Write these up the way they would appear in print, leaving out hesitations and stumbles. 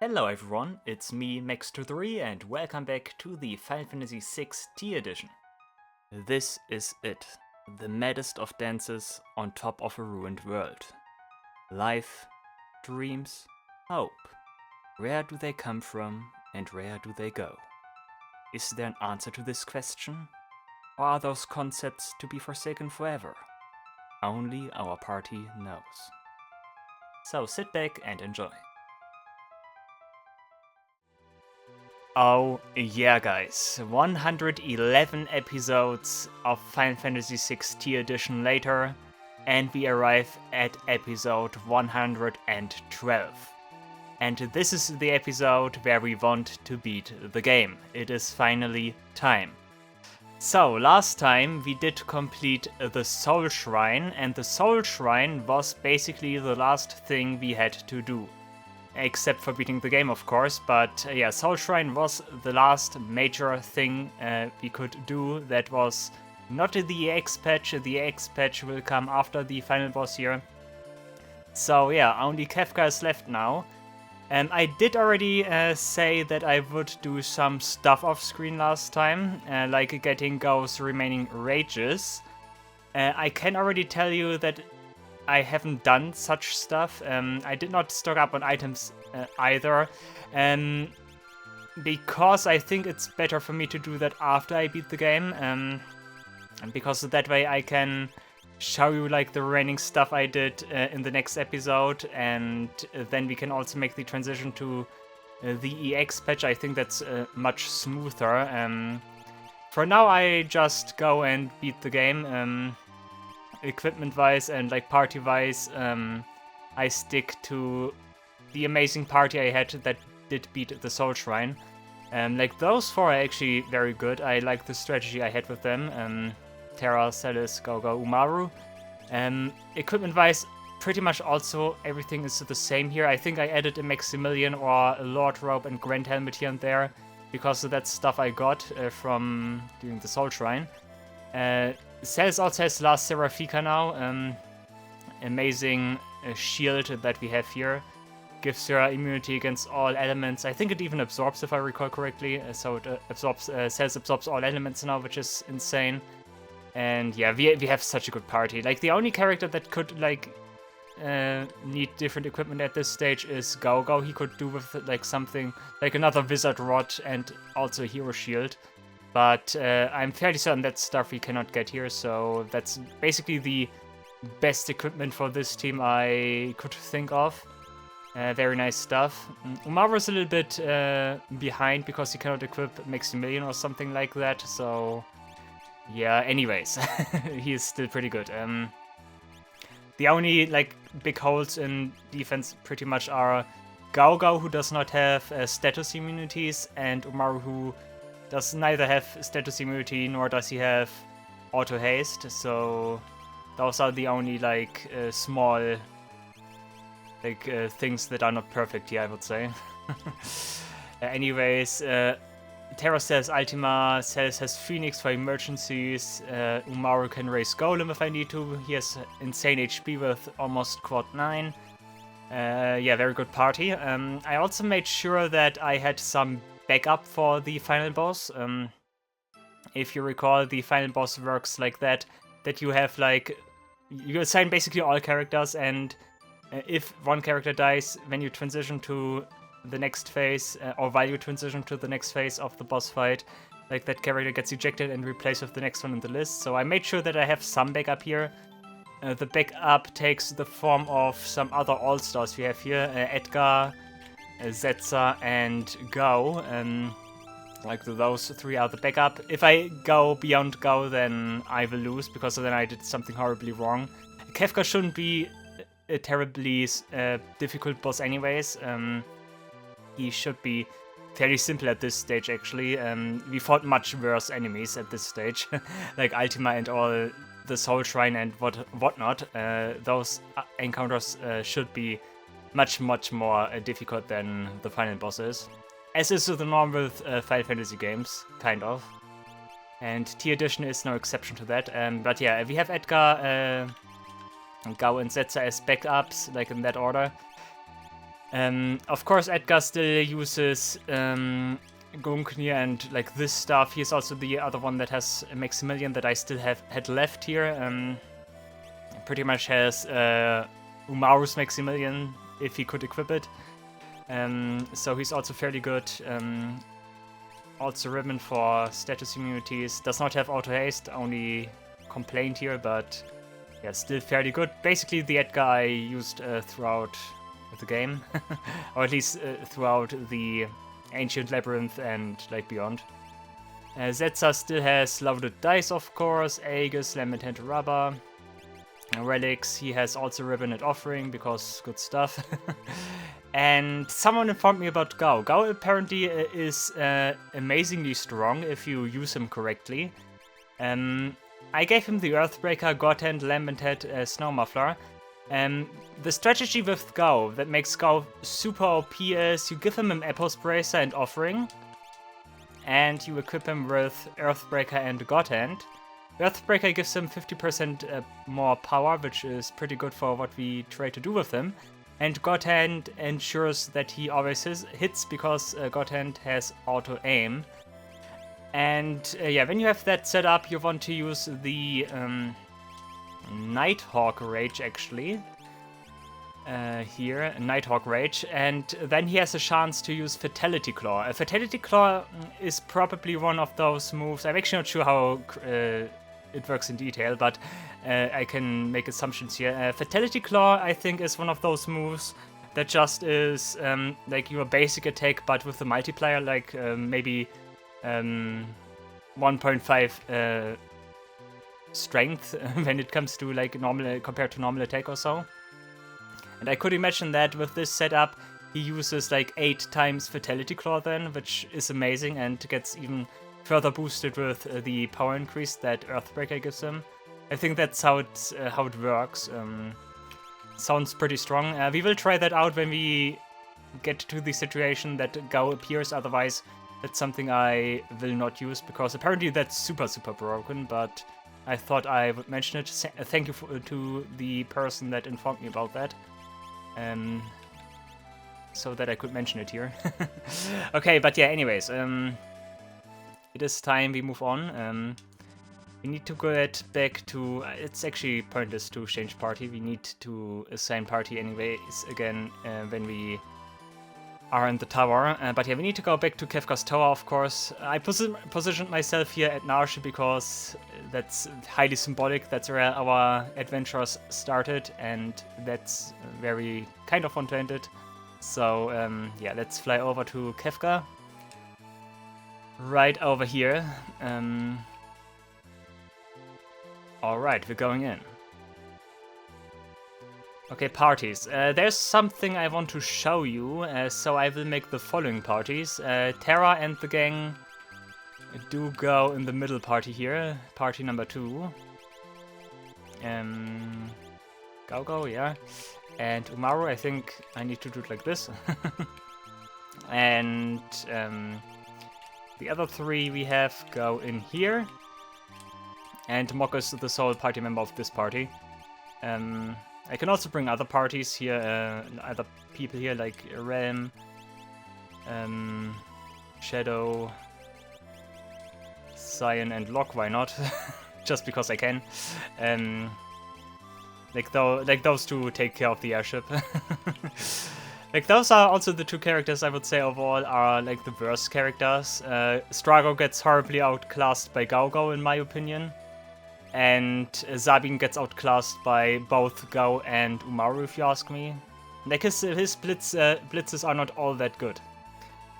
Hello everyone, it's me Max23 and welcome back to the Final Fantasy VI Tea Edition. This is it, the maddest of dances on top of a ruined world. Life, dreams, hope. Where do they come from and where do they go? Is there an answer to this question? Or are those concepts to be forsaken forever? Only our party knows. So sit back and enjoy. Oh yeah guys, 111 episodes of Final Fantasy VI Tea Edition later, and we arrive at episode 112. And this is the episode where we want to beat the game. It is finally time. So, last time we did complete the Soul Shrine, and the Soul Shrine was basically the last thing we had to do. Except for beating the game, of course, but yeah, Soul Shrine was the last major thing we could do that was not the EX patch. The EX patch will come after the final boss here. So yeah, only Kefka is left now. And I did already say that I would do some stuff off screen last time, like getting Gau's remaining rages. I can already tell you that I haven't done such stuff. I did not stock up on items either, because I think it's better for me to do that after I beat the game, and because that way I can show you like the remaining stuff I did in the next episode, and then we can also make the transition to the EX patch. I think that's much smoother. For now I just go and beat the game. Equipment-wise and like party-wise, I stick to the amazing party I had that did beat the Soul Shrine. Like those four are actually very good. I like the strategy I had with them. Terra, Celis, Gogo, Umaru. Equipment-wise, pretty much also everything is the same here. I think I added a Maximilian or a Lord Robe and Grand Helmet here and there, because that's stuff I got from doing the Soul Shrine. Celis also has Last Seraphica now. Amazing shield that we have here. Gives her immunity against all elements. I think it even absorbs, if I recall correctly. So it absorbs, Celis absorbs all elements now, which is insane. And yeah, we have such a good party. Like the only character that could like need different equipment at this stage is Gogo. He could do with like something like another Wizard Rod and also a Hero Shield. But I'm fairly certain that's stuff we cannot get here, so that's basically the best equipment for this team I could think of. Very nice stuff. Umaru's a little bit behind because he cannot equip Maximilian or something like that, so yeah, anyways, he is still pretty good. The only like big holes in defense pretty much are Gogo, who does not have status immunities, and Umaru, who does neither have status immunity nor does he have auto haste, so those are the only like small like things that are not perfect here, I would say. Anyways, Terra says Ultima, Celis has Phoenix for emergencies, Umaru can raise Golem if I need to, he has insane HP with almost quad 9. Yeah, very good party. I also made sure that I had some backup for the final boss. If you recall, the final boss works like that you have like, you assign basically all characters, and if one character dies when you transition to the next phase, or while you transition to the next phase of the boss fight, like that character gets ejected and replaced with the next one in the list. So I made sure that I have some backup here. The backup takes the form of some other all-stars we have here, Edgar, Zetsa, and Gau. Like those three are the backup. If I go beyond Gau, then I will lose, because then I did something horribly wrong. Kefka shouldn't be a terribly difficult boss anyways. He should be fairly simple at this stage, actually. We fought much worse enemies at this stage, like Ultima and all the Soul Shrine and whatnot. Those encounters should be much more difficult than the final bosses, as is the norm with Final Fantasy games, kind of. And Tea Edition is no exception to that. But yeah, we have Edgar, Gau, and Zetsa as backups, like in that order. Of course, Edgar still uses Gungnir and like this stuff. He's also the other one that has a Maximilian that I still had left here. Pretty much has Umaru's Maximilian if he could equip it. So he's also fairly good. Also Ribbon for status immunities. Does not have auto haste, only complaint here, but yeah, still fairly good. Basically the Edgar I used throughout the game, or at least throughout the Ancient Labyrinth and like beyond. Zetsa still has loaded dice, of course, Aegis, Lamented Rubber, Relics. He has also Ribbon and Offering because good stuff. And someone informed me about Gao. Gao apparently is amazingly strong if you use him correctly. I gave him the Earthbreaker, Godhand, Lamented, Snow Muffler. The strategy with Gao that makes Gao super OP is you give him an Epos Bracer and Offering, and you equip him with Earthbreaker and Godhand. Earthbreaker gives him 50% more power, which is pretty good for what we try to do with him. And Godhand ensures that he always hits because Godhand has auto aim. And yeah, when you have that set up, you want to use the Nighthawk Rage actually. Here, Nighthawk Rage, and then he has a chance to use Fatality Claw. Fatality Claw is probably one of those moves. I'm actually not sure how it works in detail, but I can make assumptions here. Fatality Claw, I think, is one of those moves that just is like your basic attack, but with the multiplier, like maybe 1.5 strength when it comes to like normal compared to normal attack or so. And I could imagine that with this setup, he uses like 8 times Fatality Claw then, which is amazing and gets even further boosted with the power increase that Earthbreaker gives him. I think that's how it works. Sounds pretty strong. We will try that out when we get to the situation that Gao appears, otherwise that's something I will not use, because apparently that's super broken, but I thought I would mention it. Thank you to the person that informed me about that. So that I could mention it here. Okay, but yeah, anyways, it is time we move on. We need to get back to... it's actually pointless to change party. We need to assign party anyways again when we are in the tower. But yeah, we need to go back to Kefka's tower, of course. I positioned myself here at Narshe because that's highly symbolic. That's where our adventures started, and that's very kind of want to end it. So yeah, let's fly over to Kefka. Right over here. Alright, we're going in. Okay, parties. There's something I want to show you, so I will make the following parties. Terra and the gang do go in the middle party here, party number 2. Go, yeah. And Umaru, I think I need to do it like this. And the other 3 we have go in here. And Mok is the sole party member of this party. I can also bring other parties here, other people here like Realm, Shadow, Cyan, and Locke. Why not? Just because I can. Like those 2 take care of the airship. Like those are also the 2 characters I would say overall are like the worst characters. Strago gets horribly outclassed by Gao in my opinion. And Sabin gets outclassed by both Gao and Umaru, if you ask me. Like his blitzes are not all that good.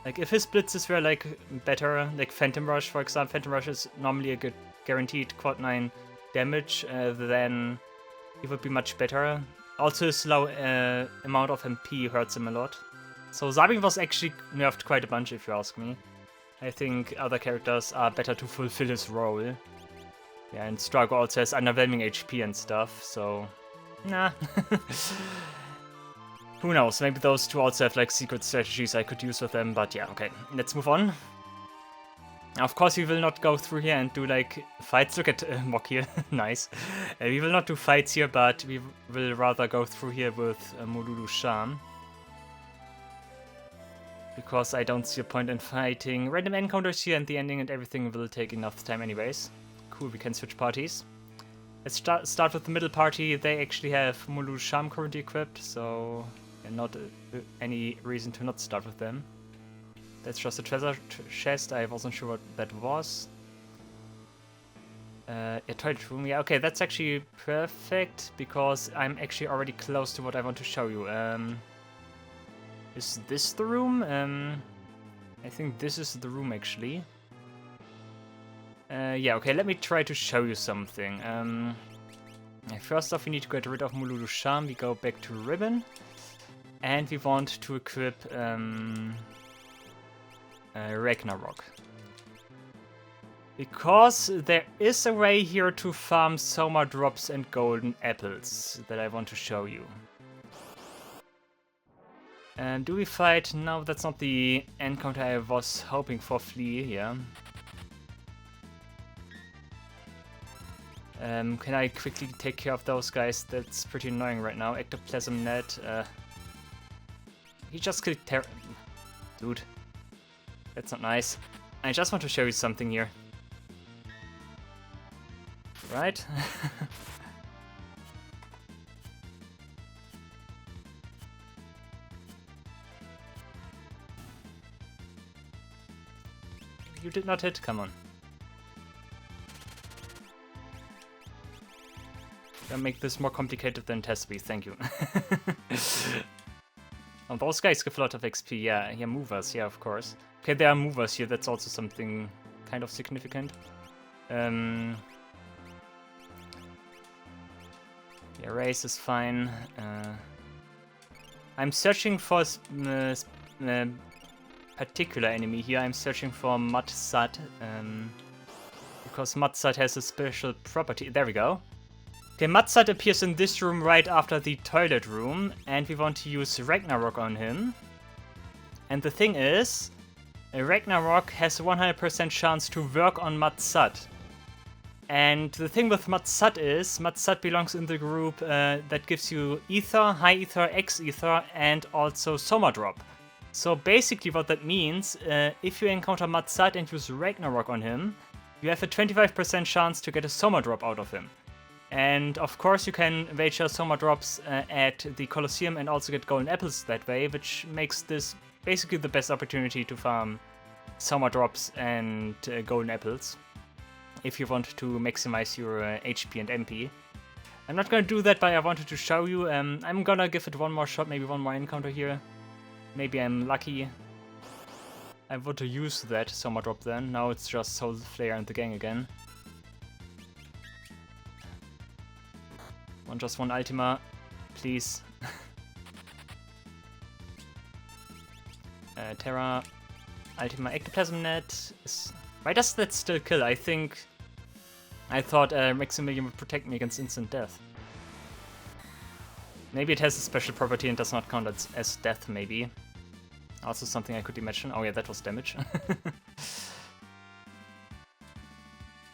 Like if his blitzes were like better, like Phantom Rush for example, Phantom Rush is normally a good guaranteed quad 9 damage, then he would be much better. Also his low amount of MP hurts him a lot. So Sabin was actually nerfed quite a bunch, if you ask me. I think other characters are better to fulfill his role. Yeah, and Strago also has underwhelming HP and stuff, so... nah. Who knows, maybe those 2 also have like secret strategies I could use with them, but yeah, okay. Let's move on. Of course we will not go through here and do like fights. Look at Mok here, nice. We will not do fights here, but we will rather go through here with Mululu Sham. because I don't see a point in fighting random encounters here, and the ending and everything will take enough time anyways. Cool, we can switch parties. Let's start with the middle party. They actually have Mulu Sham currently equipped, so not any reason to not start with them. That's just a treasure chest. I wasn't sure what that was. A toilet room. Yeah, okay, that's actually perfect because I'm actually already close to what I want to show you. Is this the room? I think this is the room actually. Yeah, okay, let me try to show you something. First off, we need to get rid of Mululu Sham. We go back to Ribbon. And we want to equip Ragnarok. Because there is a way here to farm Soma drops and golden apples that I want to show you. Do we fight? No, that's not the encounter I was hoping for. Flea, yeah. Can I quickly take care of those guys? That's pretty annoying right now. Ectoplasm net. He just killed Dude. That's not nice. I just want to show you something here. Right? You did not hit, come on. Gonna make this more complicated than it has to be, thank you. Oh, those guys give a lot of XP, yeah, movers, yeah, of course. Okay, there are movers here, that's also something kind of significant. Yeah, race is fine. I'm searching for a particular enemy here. I'm searching for Matsat, because Matsat has a special property. There we go. Okay, Matsat appears in this room right after the toilet room, and we want to use Ragnarok on him. And the thing is, Ragnarok has a 100% chance to work on Matsat. And the thing with Matsat is, Matsat belongs in the group that gives you Ether, High Ether, X Ether, and also Soma Drop. So basically what that means, if you encounter Matsat and use Ragnarok on him, you have a 25% chance to get a Soma Drop out of him. And of course you can wager Soma Drops at the Colosseum and also get golden apples that way, which makes this basically the best opportunity to farm Soma Drops and golden apples, if you want to maximize your HP and MP. I'm not gonna do that, but I wanted to show you. I'm gonna give it one more shot, maybe one more encounter here. Maybe I'm lucky. I want to use that Soma Drop then. Now it's just Soul Flare and the gang again. Just one Ultima, please. Terra, Ultima, Ectoplasm Net. Why does that still kill? I thought Maximilian would protect me against instant death. Maybe it has a special property and does not count as death, maybe. Also something I could imagine. Oh yeah, that was damage.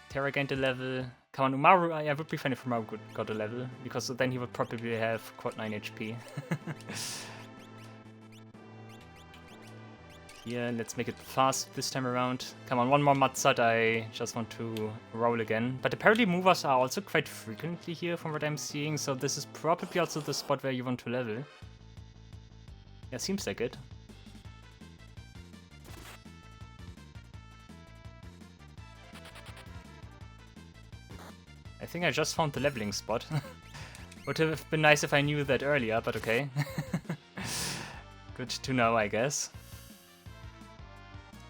Terra gained a level. Come on, Umaru, I would be fine if Umaru got a level, because then he would probably have quad 9 HP. Here, let's make it fast this time around. Come on, one more Matsat, I just want to roll again. But apparently movers are also quite frequently here from what I'm seeing, so this is probably also the spot where you want to level. Yeah, seems like it. I think I just found the leveling spot. Would have been nice if I knew that earlier, but okay. Good to know, I guess.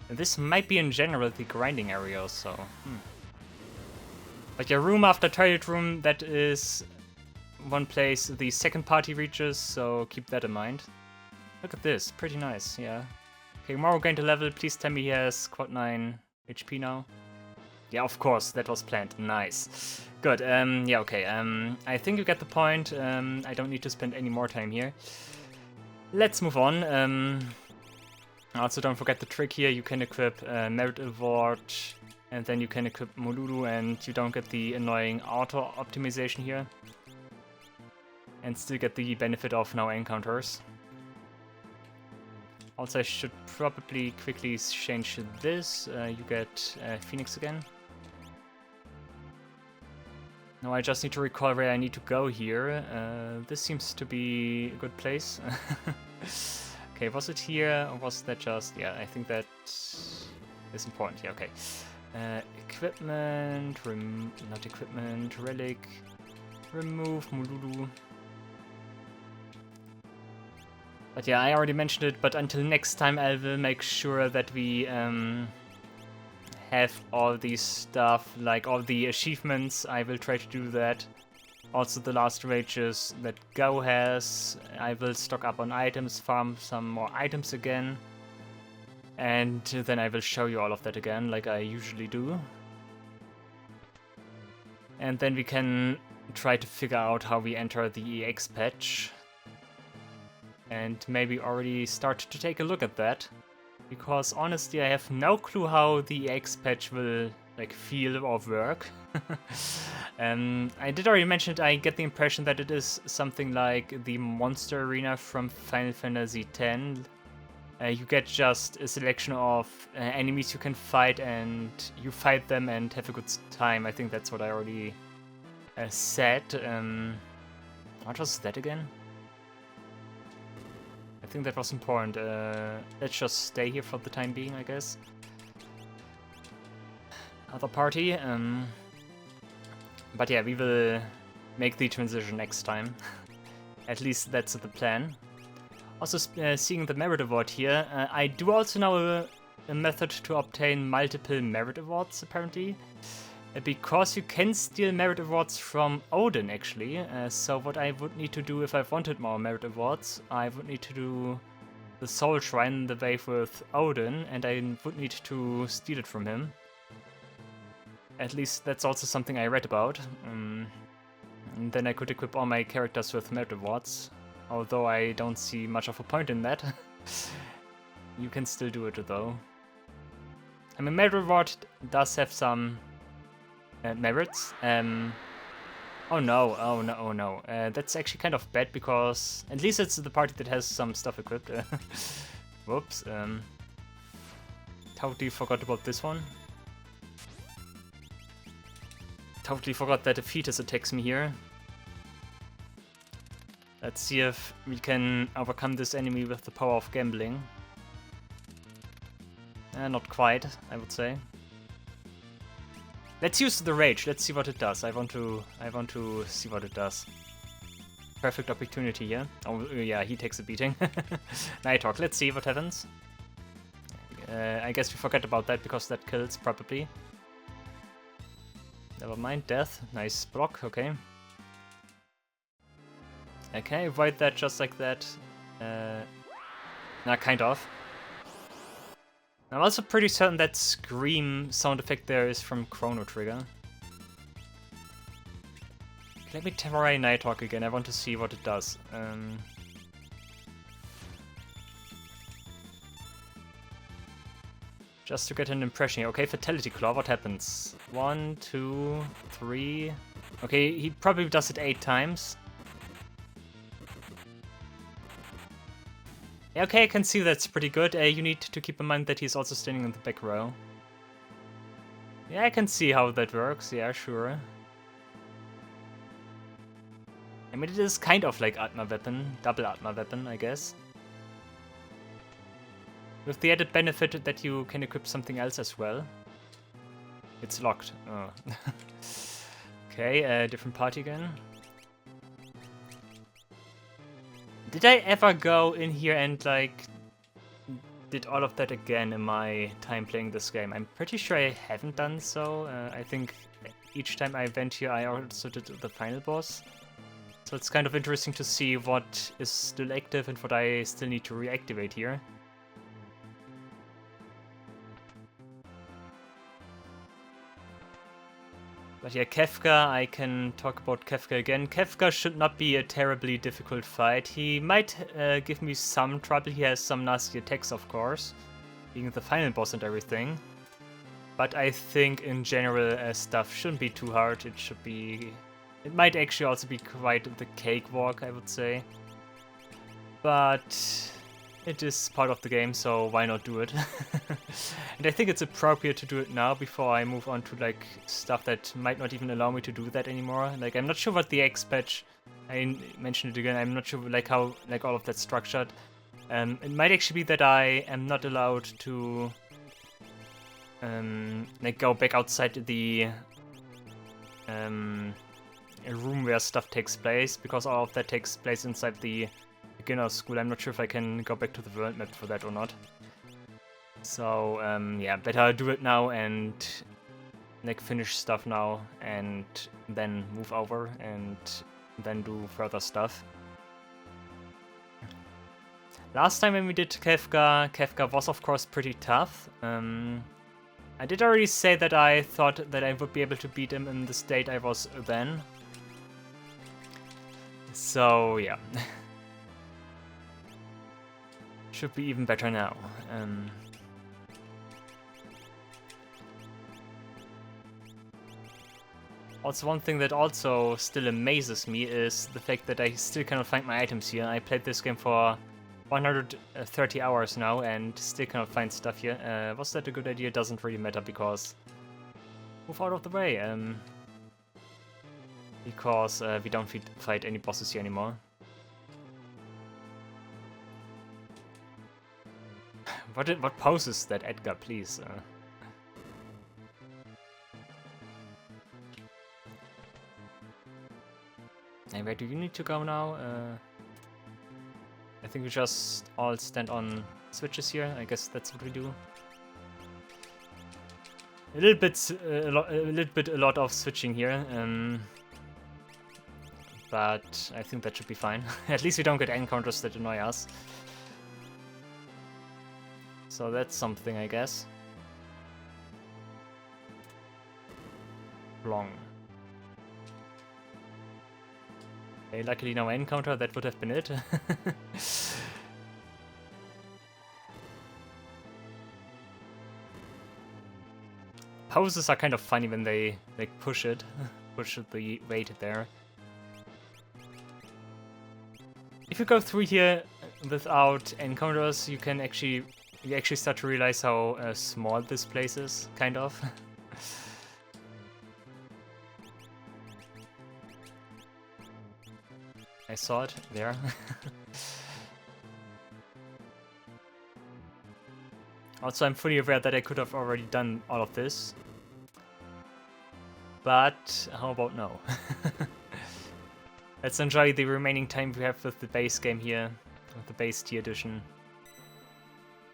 And this might be in general the grinding area also. But your room after toilet room, that is one place the second party reaches, so keep that in mind. Look at this, pretty nice, yeah. Okay, Moro gained a level, please tell me he has quad 9 HP now. Yeah, of course, that was planned. Nice. Good, yeah, okay. I think you get the point. I don't need to spend any more time here. Let's move on. Also, don't forget the trick here. You can equip Merit Award, and then you can equip Molulu, and you don't get the annoying auto-optimization here. And still get the benefit of now encounters. Also, I should probably quickly change this. You get Phoenix again. No, I just need to recall where I need to go here. This seems to be a good place. Okay, was it here or was that just... Yeah, I think that is important. Yeah, okay. Equipment, not equipment, relic, remove, Mululu. But yeah, I already mentioned it, but until next time I will make sure that we have all these stuff, like all the achievements. I will try to do that. Also the last rages that Go has. I will stock up on items, farm some more items again. And then I will show you all of that again, like I usually do. And then we can try to figure out how we enter the EX patch. And maybe already start to take a look at that. Because honestly, I have no clue how the EX patch will like feel or work. I did already mention it, I get the impression that it is something like the monster arena from Final Fantasy X. You get just a selection of enemies you can fight, and you fight them and have a good time. I think that's what I already said. What was that again? I think that was important. Let's just stay here for the time being, I guess. Other party. But yeah, we will make the transition next time. At least that's the plan. Also, seeing the merit award here, I do also know a method to obtain multiple merit awards, apparently. Because you can steal merit awards from Odin, actually. So what I would need to do if I wanted more merit awards, I would need to do the Soul Shrine, the wave with Odin, and I would need to steal it from him. At least that's also something I read about. And then I could equip all my characters with merit awards. Although I don't see much of a point in that. You can still do it though. I mean, merit reward does have some merits. Oh no, oh no, oh no. That's actually kind of bad because at least it's the party that has some stuff equipped. Whoops. Totally forgot about this one. Totally forgot that a fetus attacks me here. Let's see if we can overcome this enemy with the power of gambling. Not quite, I would say. Let's use the rage. Let's see what it does. I want to see what it does. Perfect opportunity here. Oh yeah, he takes a beating. Nighthawk. Let's see what happens. I guess we forget about that because that kills probably. Never mind. Death. Nice block. Okay. Okay, avoid that just like that. Nah, kind of. I'm also pretty certain that scream sound effect there is from Chrono Trigger. Let me try Nighthawk again, I want to see what it does. Just to get an impression here. Okay, Fatality Claw, what happens? 1, 2, 3... Okay, he probably does it 8 times. Yeah, okay, I can see that's pretty good. You need to keep in mind that he's also standing in the back row. Yeah, I can see how that works. Yeah, sure. I mean, it is kind of like Atma Weapon. Double Atma Weapon, I guess. With the added benefit that you can equip something else as well. It's locked. Oh. Okay, different party again. Did I ever go in here and, like, did all of that again in my time playing this game? I'm pretty sure I haven't done so. I think each time I went here I also did the final boss. So it's kind of interesting to see what is still active and what I still need to reactivate here. But yeah, Kefka, I can talk about Kefka again. Kefka should not be a terribly difficult fight. He might give me some trouble. He has some nasty attacks, of course, being the final boss and everything. But I think in general stuff shouldn't be too hard. It should be... It might actually also be quite the cakewalk, I would say. But It is part of the game, so why not do it? And I think it's appropriate to do it now before I move on to like stuff that might not even allow me to do that anymore. Like I'm not sure what the X patch, I mentioned it again, I'm not sure like how like all of that's structured. It might actually be that I am not allowed to like go back outside the room where stuff takes place, because all of that takes place inside the beginner school. I'm not sure if I can go back to the world map for that or not. So yeah, better do it now and like finish stuff now and then move over and then do further stuff. Last time when we did Kefka was of course pretty tough. I did already say that I thought that I would be able to beat him in the state I was then. So yeah. Should be even better now. Also, one thing that also still amazes me is the fact that I still cannot find my items here. I played this game for 130 hours now and still cannot find stuff here. Was that a good idea? Doesn't really matter because... Move out of the way. Because we don't fight any bosses here anymore. What pose is that, Edgar, please? And where do you need to go now? I think we just all stand on switches here. I guess that's what we do. A lot of switching here. But I think that should be fine. At least we don't get encounters that annoy us. So that's something, I guess. Wrong. Okay, luckily no encounter, that would have been it. Poses are kind of funny when they like push the weight there. If you go through here without encounters, you actually start to realize how small this place is, kind of. I saw it there. Also, I'm fully aware that I could have already done all of this. But how about no? Let's enjoy the remaining time we have with the base game here, with the base tier edition,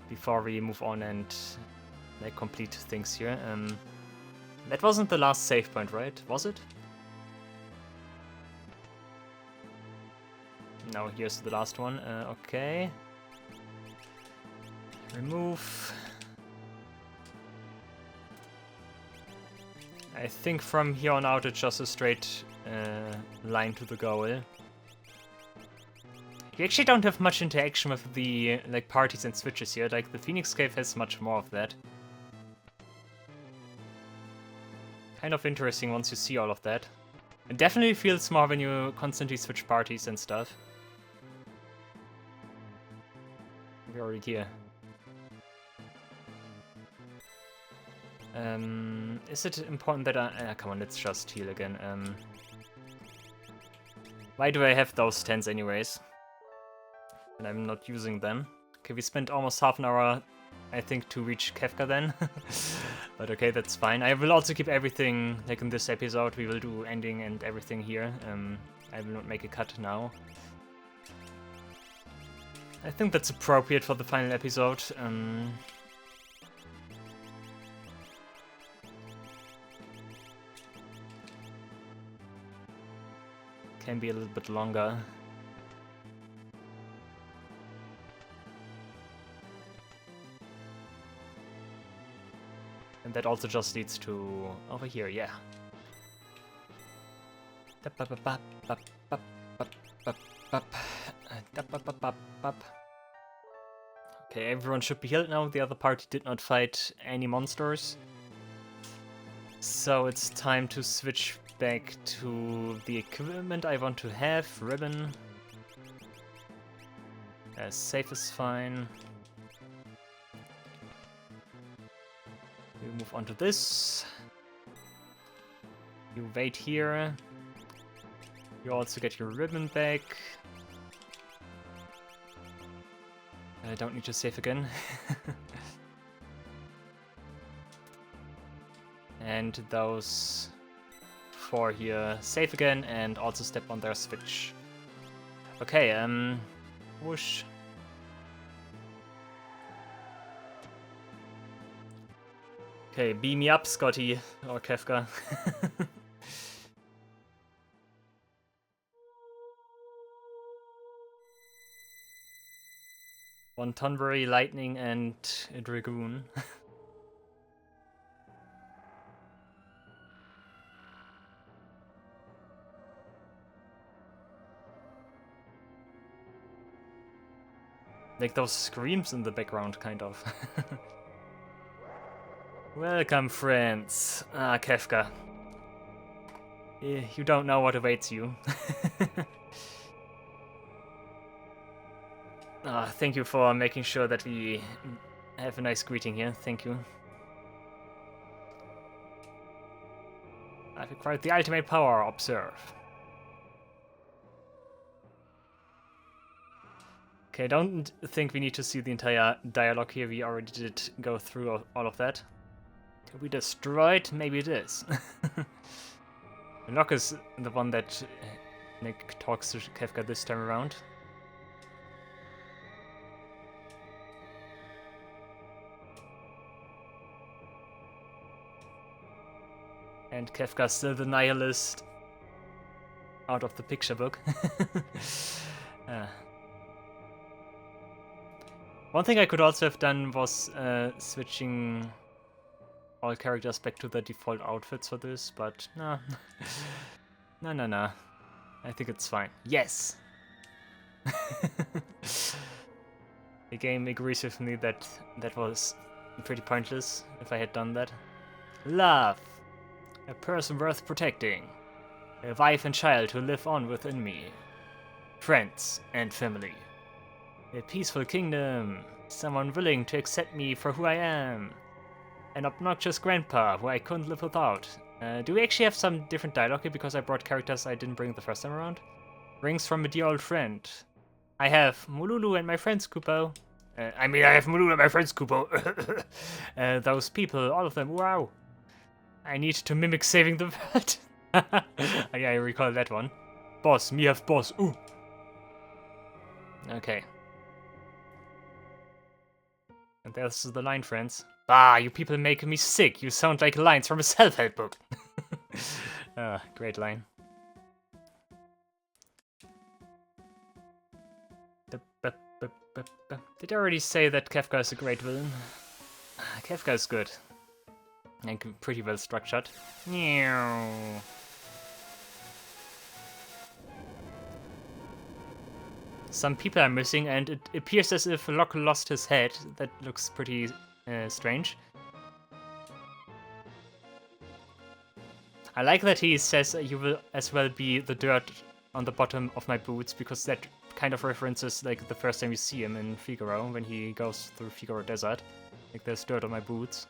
before we move on and like complete things here. That wasn't the last save point, right? Was it? No, here's the last one. Okay. Remove. I think from here on out it's just a straight line to the goal. You actually don't have much interaction with the like parties and switches here. Like the Phoenix Cave has much more of that. Kind of interesting once you see all of that. It definitely feels more when you constantly switch parties and stuff. We're already here. Is it important that I... come on, let's just heal again. Why do I have those 10s anyways? And I'm not using them. Okay, we spent almost half an hour, I think, to reach Kefka then. But okay, that's fine. I will also keep everything, like in this episode, we will do ending and everything here. I will not make a cut now. I think that's appropriate for the final episode. Can be a little bit longer. And that also just leads to over here, yeah. Okay, everyone should be healed now. The other party did not fight any monsters. So it's time to switch back to the equipment I want to have. Ribbon. Safe is fine. We move on to this. You wait here. You also get your ribbon back. I don't need to save again. And those 4 here save again and also step on their switch. Okay, whoosh. Okay, beam me up, Scotty, or Kefka. One Tonberry, Lightning, and a Dragoon. Like those screams in the background, kind of. Welcome, friends. Ah, Kefka. You don't know what awaits you. Thank you for making sure that we have a nice greeting here. Thank you. I've acquired the ultimate power. Observe. Okay, I don't think we need to see the entire dialogue here. We already did go through all of that. Can we destroyed? Maybe it is. Locke is the one that Nick talks to Kefka this time around. And Kefka's still the nihilist out of the picture book. One thing I could also have done was switching all characters back to their default outfits for this, but no. No. I think it's fine. Yes! The game agrees with me that that was pretty pointless if I had done that. Love! A person worth protecting. A wife and child who live on within me. Friends and family. A peaceful kingdom. Someone willing to accept me for who I am. An obnoxious grandpa who I couldn't live without. Do we actually have some different dialogue here because I brought characters I didn't bring the first time around? Rings from a dear old friend. I have Mululu and my friends, Kupo. I have Mululu and my friends, Kupo. Those people, all of them, wow. I need to mimic saving the world. Yeah, I recall that one. Boss, me have boss, ooh. Okay. And there's the line, friends. Ah, you people make me sick. You sound like lines from a self-help book. Great line. Did I already say that Kefka is a great villain? Kefka is good. And pretty well structured. Some people are missing, and it appears as if Locke lost his head. That looks pretty strange. I like that he says you will as well be the dirt on the bottom of my boots, because that kind of references like the first time you see him in Figaro, when he goes through Figaro Desert. Like, there's dirt on my boots.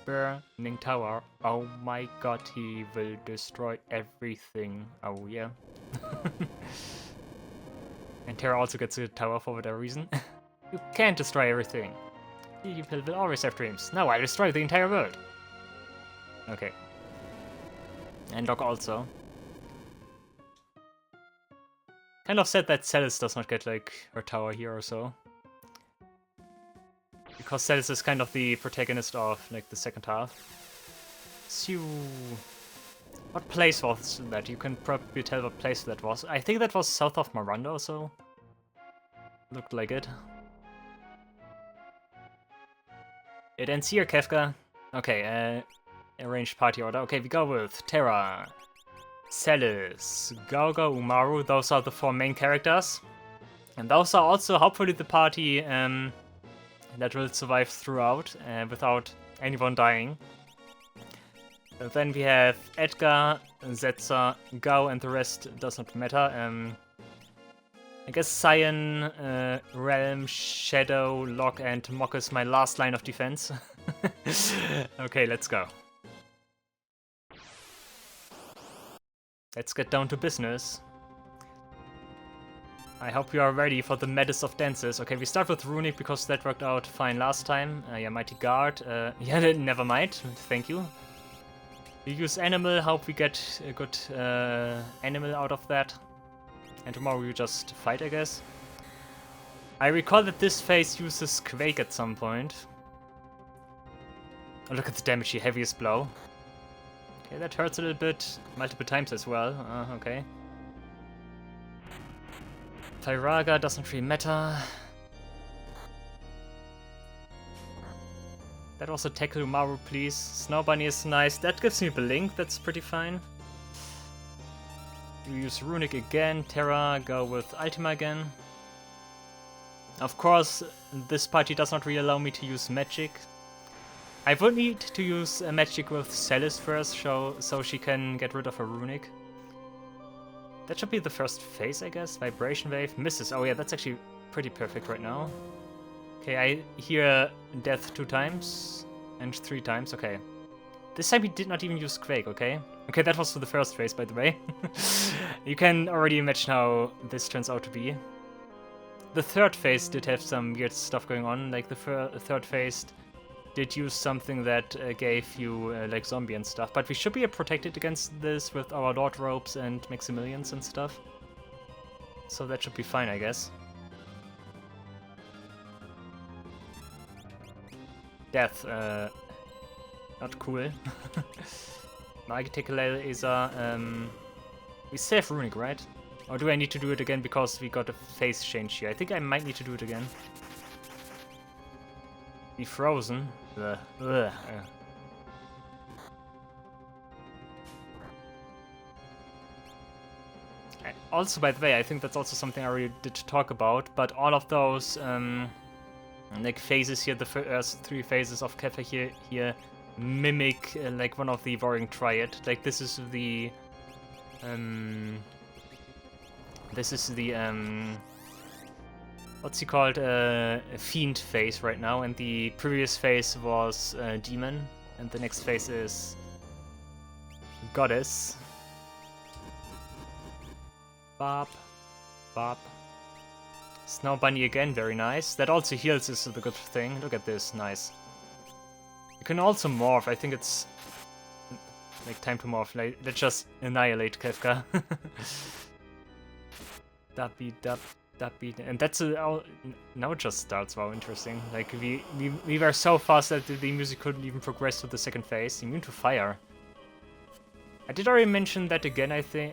Burning tower. Oh my god, he will destroy everything. Oh yeah. And Terra also gets a tower for whatever reason. You can't destroy everything. You will always have dreams. Now I destroy the entire world. Okay. And Locke also. Kind of sad that Celis does not get, like, her tower here or so. Because Celis is kind of the protagonist of, like, the second half. So, what place was that? You can probably tell what place that was. I think that was south of Miranda or so. Looked like it. It ends here, Kefka. Okay, arranged party order. Okay, we go with Terra, Celis, Gauga, Umaru. Those are the 4 main characters. And those are also hopefully the party that will survive throughout without anyone dying. Then we have Edgar, Setzer, Gao, and the rest does not matter. I guess Cyan, Realm, Shadow, Lock, and Mock is my last line of defense. Okay, let's go. Let's get down to business. I hope you are ready for the maddest of dances. Okay, we start with Runic because that worked out fine last time. Yeah, Mighty Guard. Yeah, never mind. Thank you. We use Animal. Hope we get a good Animal out of that. And tomorrow we just fight, I guess. I recall that this phase uses Quake at some point. Oh, look at the damage here. Heaviest blow. Okay, that hurts a little bit. Multiple times as well. Okay. Tyraga doesn't really matter. That also tackle Umaru, please. Snow Bunny is nice. That gives me Blink, that's pretty fine. We use Runic again. Terra, go with Ultima again. Of course, this party does not really allow me to use Magic. I would need to use Magic with Celis first, so she can get rid of her Runic. That should be the first phase, I guess. Vibration Wave misses. Oh yeah, that's actually pretty perfect right now. Okay, I hear Death 2 times and 3 times. Okay. This time he did not even use Quake, okay? Okay, that was for the first phase, by the way. You can already imagine how this turns out to be. The third phase did have some weird stuff going on. Like the third phase did use something that gave you like zombie and stuff, but we should be protected against this with our Lord Ropes and Maximilians and stuff. So that should be fine, I guess. Death, not cool. Architect Laser, we save Runic, right? Or do I need to do it again because we got a phase change here? I think I might need to do it again. Be frozen. Also, by the way, I think that's also something I already did talk about, but all of those like phases here, the first 3 phases of Kefka here mimic like one of the Warring Triad. Like this is the what's he called? Fiend phase right now, and the previous phase was Demon, and the next phase is Goddess. Bop, bop. Snow Bunny again, very nice. That also heals is the good thing. Look at this, nice. You can also morph. I think it's like time to morph. Like, let's just annihilate Kefka. Dubby dub. And that's now it just starts. Wow, interesting. Like we were so fast that the music couldn't even progress to the second phase. Immune to fire. I did already mention that again. I think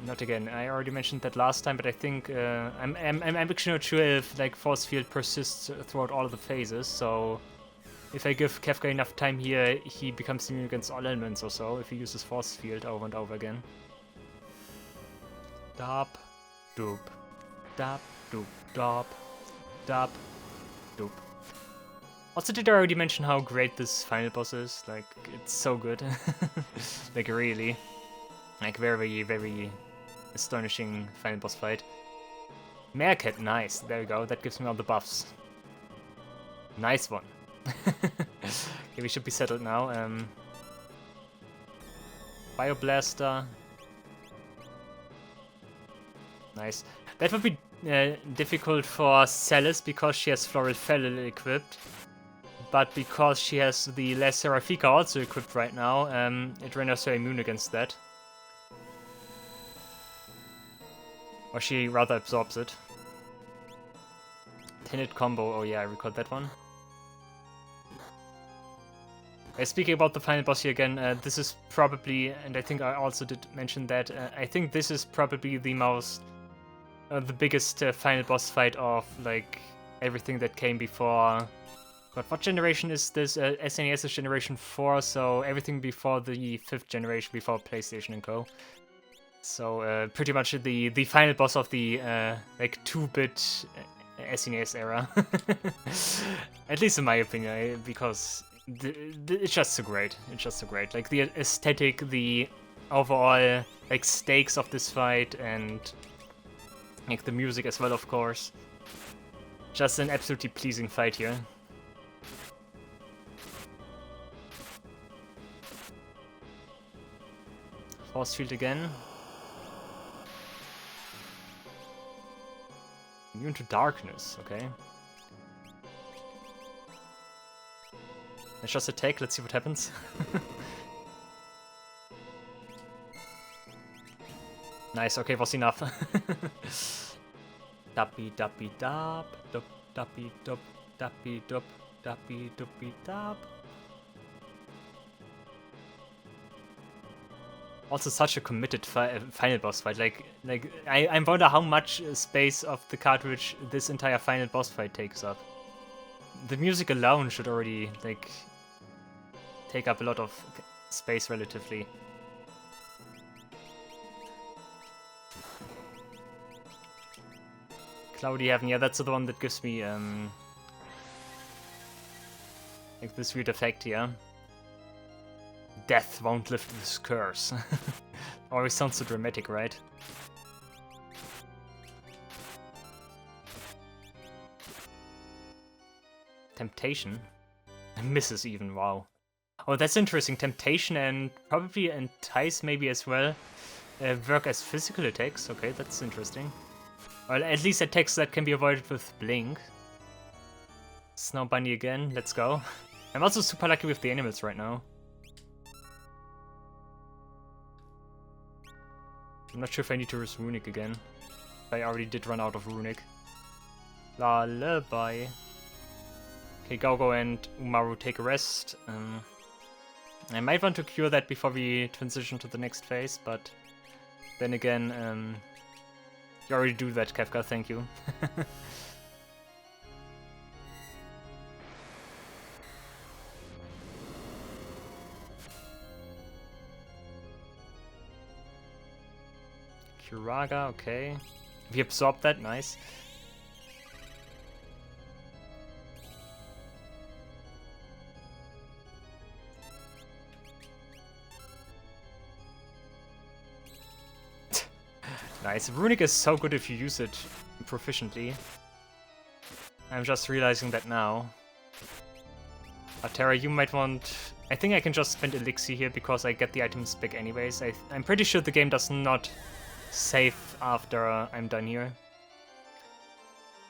not again. I already mentioned that last time, but I think I'm actually not sure if like force field persists throughout all of the phases. So if I give Kefka enough time here, he becomes immune against all elements or so. If he uses force field over and over again. Dop, doop. Dop, doop, dop, dop, doop. Also, did I already mention how great this final boss is? Like, it's so good. Like, really. Like, very, very astonishing final boss fight. Meerkat, nice. There we go. That gives me all the buffs. Nice one. Okay, we should be settled now. Bioblaster. Nice. That would be difficult for Celis because she has Floral Felil equipped, but because she has the last Serafika also equipped right now, it renders her immune against that. Or she rather absorbs it. Tenet combo, oh yeah, I recall that one. Speaking about the final boss here again, this is probably, and I think I also did mention that, I think this is probably the most the biggest final boss fight of like everything that came before. But what generation is this? SNES is generation 4, so everything before the 5th generation, before PlayStation and Co. So pretty much the final boss of the like 2-bit SNES era. At least in my opinion, because It's just so great. It's just so great. Like the aesthetic, the overall like stakes of this fight, and like the music as well, of course. Just an absolutely pleasing fight here. Force field again. Immune to darkness, okay. Let's just attack, let's see what happens. Nice, okay, was enough. Dappy dappy dap, dup dappy dup, dappy dup, dappy duppy dap. Also such a committed final boss fight. Like I wonder how much space of the cartridge this entire final boss fight takes up. The music alone should already like take up a lot of space relatively. Cloudy Heaven, yeah, that's the one that gives me like this weird effect here. Death won't lift this curse. Always sounds so dramatic, right? Temptation? Misses even, wow. Oh, that's interesting. Temptation and probably Entice maybe as well work as physical attacks. Okay, that's interesting. Well, at least attacks that can be avoided with Blink. Snow Bunny again, let's go. I'm also super lucky with the animals right now. I'm not sure if I need to use Runic again. I already did run out of Runic. Lullaby. Okay, Gogo and Umaru take a rest. I might want to cure that before we transition to the next phase, but then again, you already do that, Kefka, thank you. Kuraga, okay. We absorbed that, nice. Nice. Runic is so good if you use it proficiently. I'm just realizing that now. Terra, you might want... I think I can just spend Elixir here because I get the items back anyways. I'm pretty sure the game does not save after I'm done here.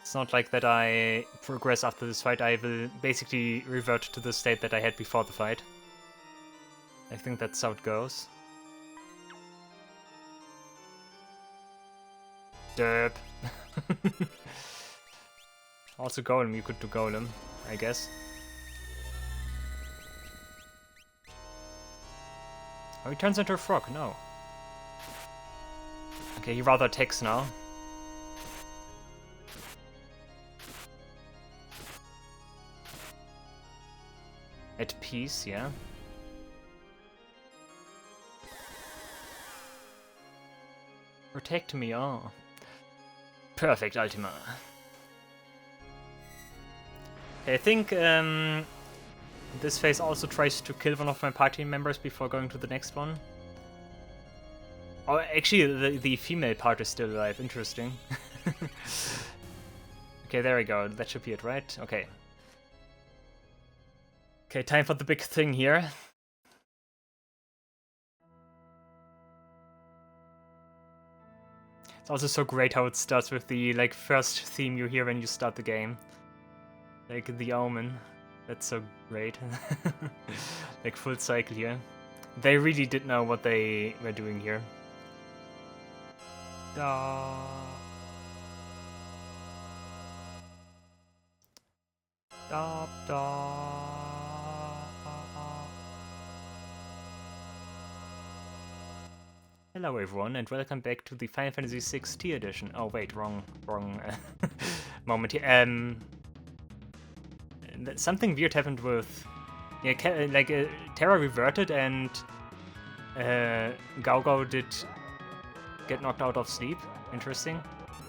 It's not like that I progress after this fight. I will basically revert to the state that I had before the fight. I think that's how it goes. Derp. Also Golem, you could do Golem, I guess. Oh, he turns into a frog, no. Okay, he rather attacks now. At peace, yeah. Protect me, oh. Perfect, Ultima. Okay, I think this phase also tries to kill one of my party members before going to the next one. Oh, actually, the female part is still alive. Interesting. Okay, there we go. That should be it, right? Okay. Okay, time for the big thing here. It's also so great how it starts with the like first theme you hear when you start the game. Like the Omen. That's so great. Like full cycle here. They really did know what they were doing here. Da. Da da. Hello everyone and welcome back to the Final Fantasy VI Tier Edition. Oh wait, wrong moment here. Something weird happened with... Yeah, Terra reverted and Gaogo did get knocked out of sleep. Interesting.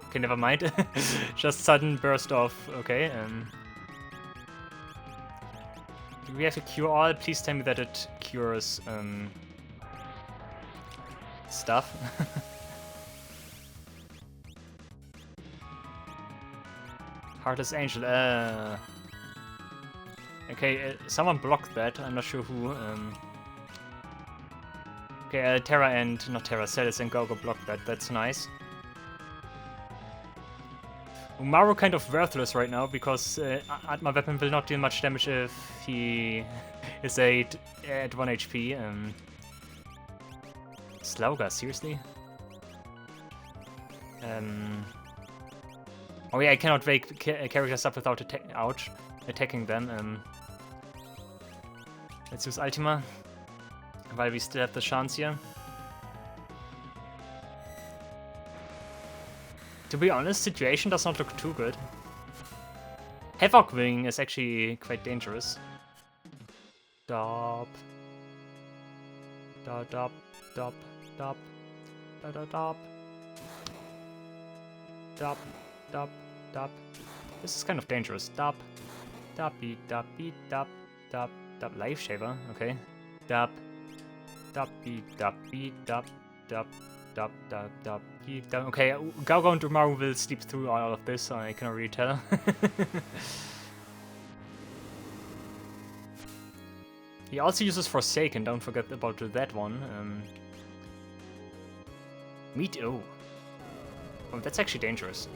Okay, never mind. Just sudden burst of... Okay, Do we have a cure all? Please tell me that it cures stuff. Heartless Angel. Okay, someone blocked that. I'm not sure who. Okay, Terra and not Terra, Celis and Gogo blocked that. That's nice. Umaru kind of worthless right now because Atma weapon will not deal much damage if he is at 1 HP. Slauga, seriously? Oh yeah, I cannot wake characters up without attacking them. Let's use Ultima while we still have the chance here. To be honest, situation does not look too good. Havoc Wing is actually quite dangerous. Dop. Dop, dop, dop, dop, dop, dop, dop. Dop, dop, dop. This is kind of dangerous. Dop, dop, beat, dop, beat, dop, dop, dop. Life Shaver, okay. Dop, dop, beat, dop, beat, dop, dop. Dop, dop, dop, dop. Okay, Gogo and Umaru will sleep through all of this, so I cannot really tell. He also uses Forsaken, don't forget about that one. Oh, that's actually dangerous.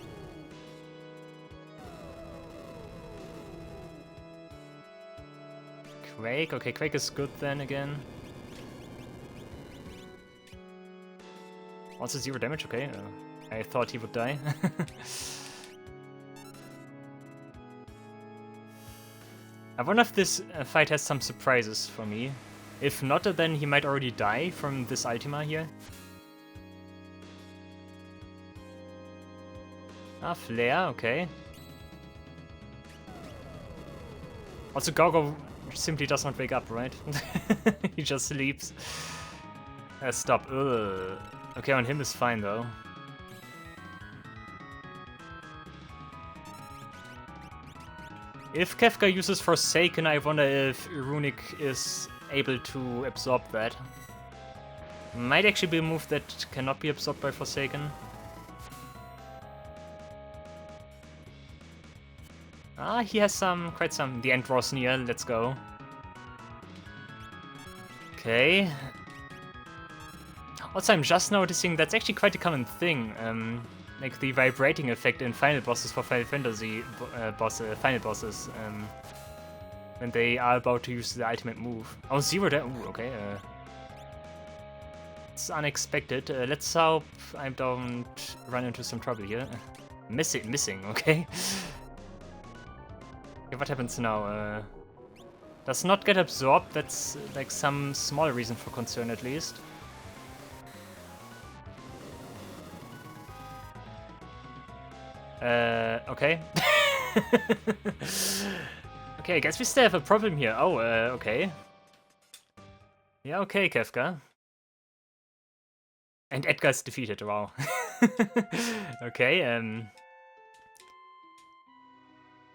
Quake, okay, Quake is good then again. Also 0 damage, okay. I thought he would die. I wonder if this fight has some surprises for me. If not, then he might already die from this Ultima here. Ah, Flare, okay. Also, Gogo simply does not wake up, right? He just sleeps. Stop. Ugh. Okay, on him is fine though. If Kefka uses Forsaken, I wonder if Runic is able to absorb that. Might actually be a move that cannot be absorbed by Forsaken. Ah, he has quite some. The end draws near, let's go. Okay. Also, I'm just noticing that's actually quite a common thing. Like the vibrating effect in final bosses for Final Fantasy final bosses. When they are about to use the ultimate move. Oh, 0 damage. Ooh, okay. It's unexpected. Let's hope I don't run into some trouble here. Missing, okay. Okay, what happens now? Does not get absorbed. That's like some small reason for concern at least. Okay. Okay, I guess we still have a problem here. Oh, okay. Yeah, okay, Kefka. And Edgar's defeated, wow. Okay,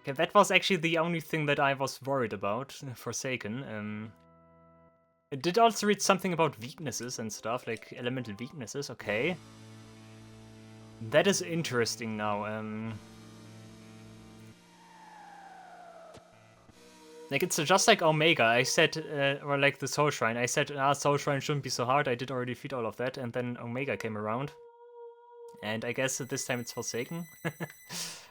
okay, that was actually the only thing that I was worried about, Forsaken. It did also read something about weaknesses and stuff, like elemental weaknesses, okay. That is interesting now. Like, it's just like Omega. I said, or like the Soul Shrine. I said, Soul Shrine shouldn't be so hard. I did already defeat all of that, and then Omega came around. And I guess this time it's Forsaken.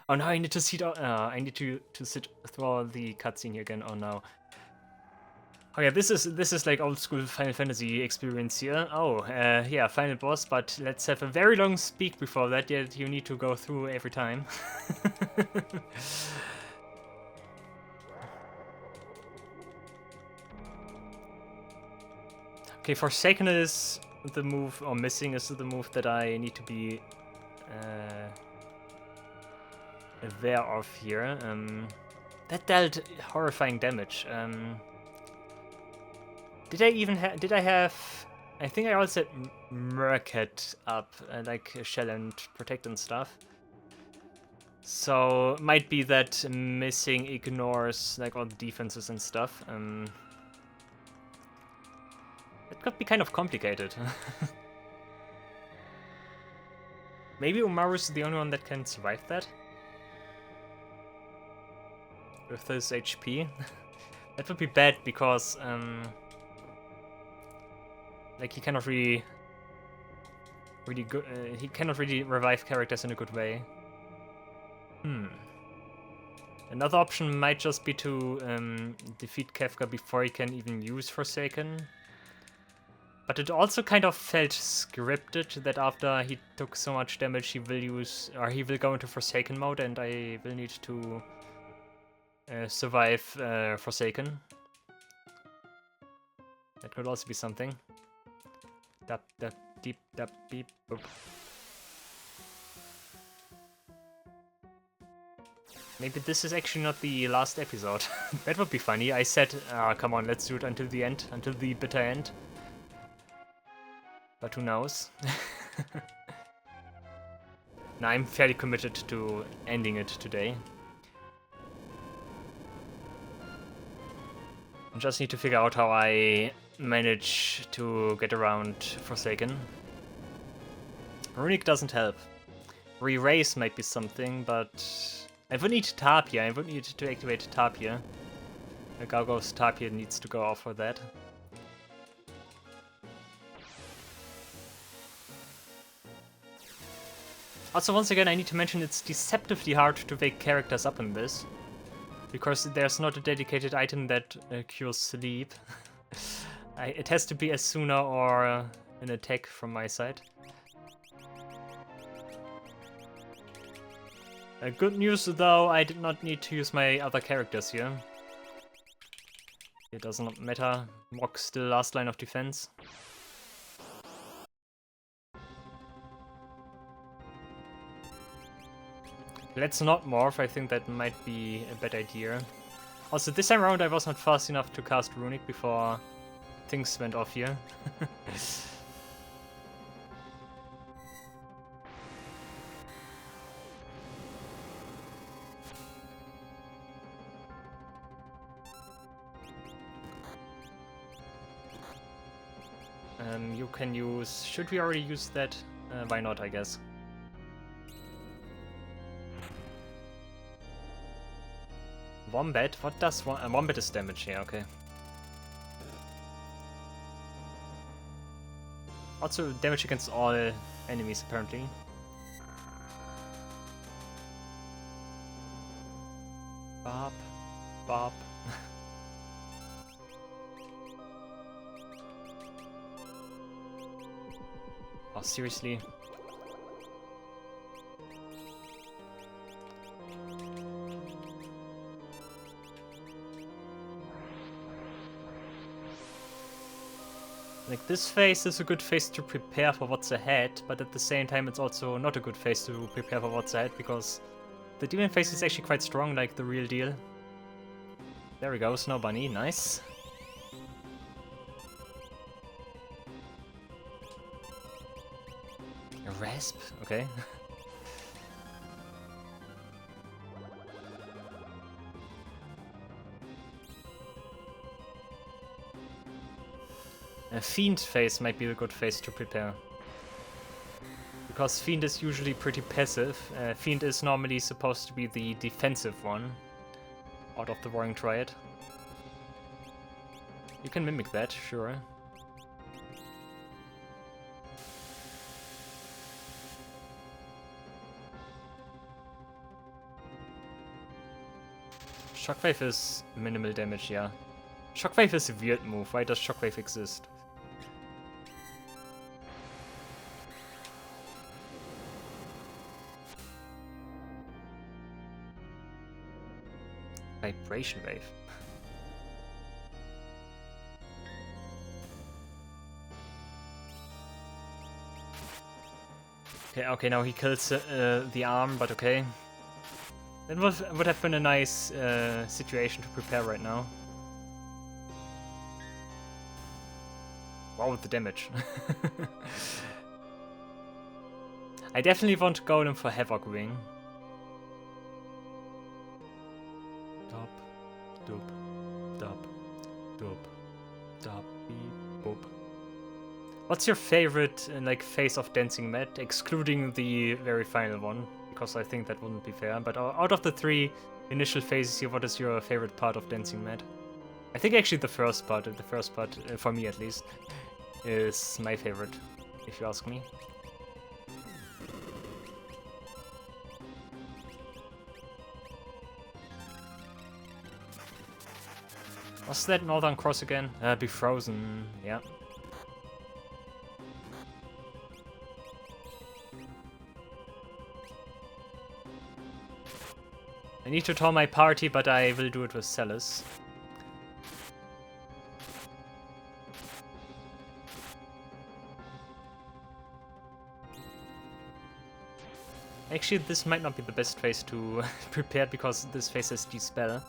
Oh no, I need to sit. I need to sit through all the cutscene here again. Oh no. Oh yeah, this is like old school Final Fantasy experience here. Oh, yeah, final boss, but let's have a very long speak before that. Yet you need to go through every time. Okay, Forsaken is the move, or Missing is the move that I need to be aware of here. That dealt horrifying damage. Did I have... I think I also had Murkhead up, like Shell and Protect and stuff. So might be that missing ignores like all the defenses and stuff. It could be kind of complicated. Maybe Umaru's the only one that can survive that? With his HP? That would be bad because, like he cannot really good. He cannot really revive characters in a good way. Another option might just be to defeat Kefka before he can even use Forsaken. But it also kind of felt scripted that after he took so much damage, he will go into Forsaken mode, and I will need to survive Forsaken. That could also be something. Dap dap deep dap beep boop. Maybe this is actually not the last episode. That would be funny. I said, come on, let's do it until the end, until the bitter end. But who knows? Now I'm fairly committed to ending it today. I just need to figure out how I manage to get around Forsaken. Runic doesn't help. Re-raise might be something, but I would need Tapia. I would need to activate Tapia. Gargo's Tapia needs to go off for that. Also, once again, I need to mention it's deceptively hard to wake characters up in this, because there's not a dedicated item that cures sleep. It has to be a Suna or an attack from my side. Good news though, I did not need to use my other characters here. It does not matter. Mock's still last line of defense. Let's not morph, I think that might be a bad idea. Also, this time around I was not fast enough to cast Runic before things went off here. You can use... Should we already use that? Why not, I guess. Wombat? What does Wombat is damage here, okay. Also damage against all enemies, apparently. Bop. Bop. Oh, seriously? Like, this phase is a good phase to prepare for what's ahead, but at the same time it's also not a good phase to prepare for what's ahead, because the demon phase is actually quite strong, like the real deal. There we go, Snow Bunny, nice. A rasp? Okay. A Fiend phase might be a good phase to prepare. Because Fiend is usually pretty passive. Fiend is normally supposed to be the defensive one out of the Warring Triad. You can mimic that, sure. Shockwave is minimal damage, yeah. Shockwave is a weird move. Why does Shockwave exist? Vibration Wave. Okay, now he kills the arm, but okay. That would have been a nice situation to prepare right now. Wow, the damage. I definitely want Golem for Havoc Wing. What's your favorite like phase of dancing mat, excluding the very final one? Because I think that wouldn't be fair. But out of the 3 initial phases here, what is your favorite part of dancing mat? I think actually the first part, for me at least, is my favorite, if you ask me. What's that Northern Cross again? Be frozen, yeah. I need to tell my party, but I will do it with Celis. Actually, this might not be the best phase to prepare because this phase has Dispel.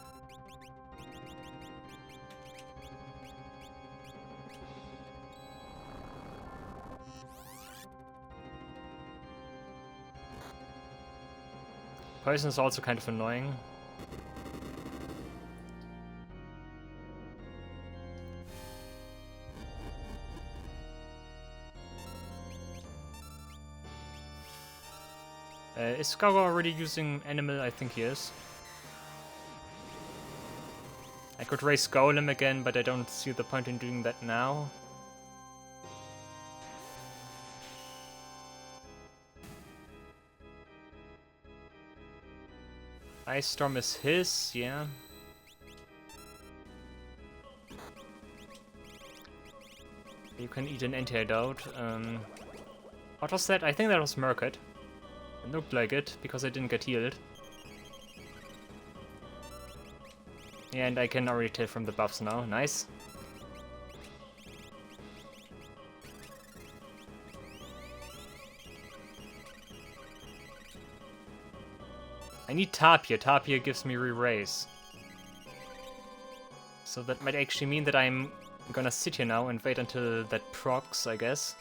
Poison is also kind of annoying. Is Skaga already using Animal? I think he is. I could raise Golem again, but I don't see the point in doing that now. Ice Storm is his, yeah. You can eat an antidote. What was that? I think that was Murkit. It looked like it, because I didn't get healed. Yeah, and I can already tell from the buffs now. Nice. I need Tapia. Tapia gives me re-raise. So that might actually mean that I'm gonna sit here now and wait until that procs, I guess.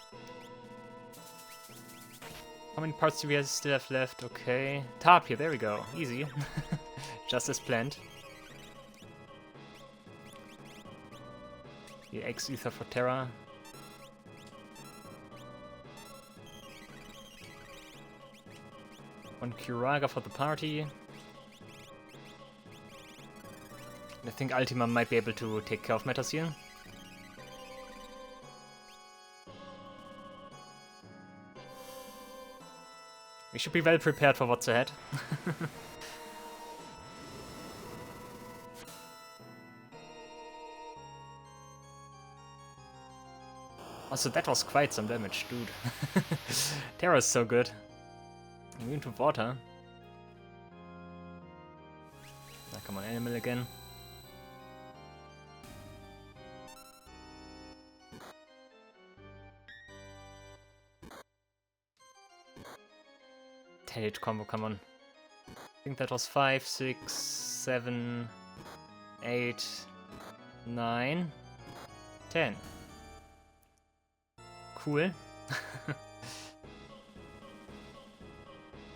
How many parts do we still have left? Okay. Tapia, there we go. Easy. Just as planned. The X-Ether for Terra. One Curaga for the party. I think Ultima might be able to take care of matters here. We should be well prepared for what's ahead. Also, that was quite some damage, dude. Terra is so good. Immune to water. Ah, come on, Animal again. Hit combo, come on. I think that was 5, 6, 7, 8, 9, 10. Cool.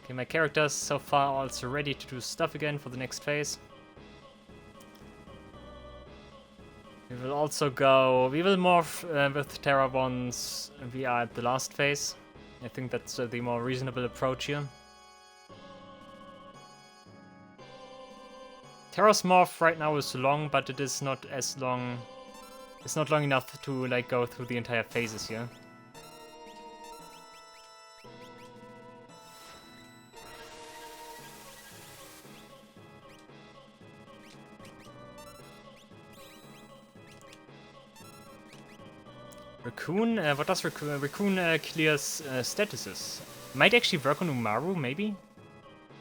Okay, my characters so far are also ready to do stuff again for the next phase. We will also go... We will morph with Terra once we are at the last phase. I think that's the more reasonable approach here. Terra's morph right now is long, but it is not as long... It's not long enough to like go through the entire phases here. Raccoon? What does Raccoon? Raccoon clears statuses. Might actually work on Umaru, maybe?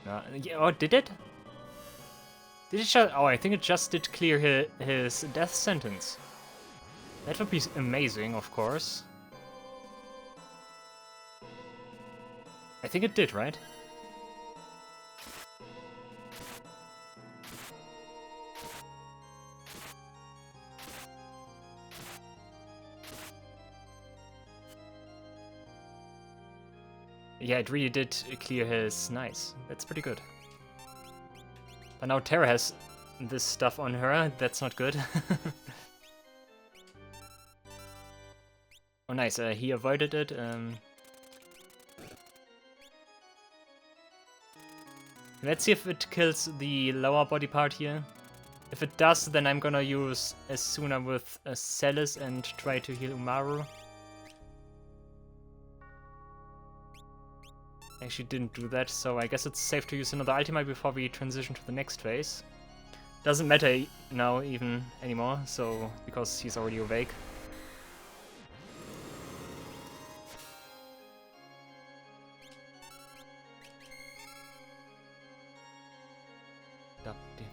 Yeah, oh, did it? Did it just... Oh, I think it just did clear his death sentence. That would be amazing, of course. I think it did, right? Yeah, it really did clear his... Nice. That's pretty good. But now Terra has this stuff on her. That's not good. Oh, nice. He avoided it. Let's see if it kills the lower body part here. If it does, then I'm gonna use Asuna with Celis and try to heal Umaru. Actually didn't do that, so I guess it's safe to use another ultimate before we transition to the next phase. Doesn't matter now even anymore, so because he's already awake.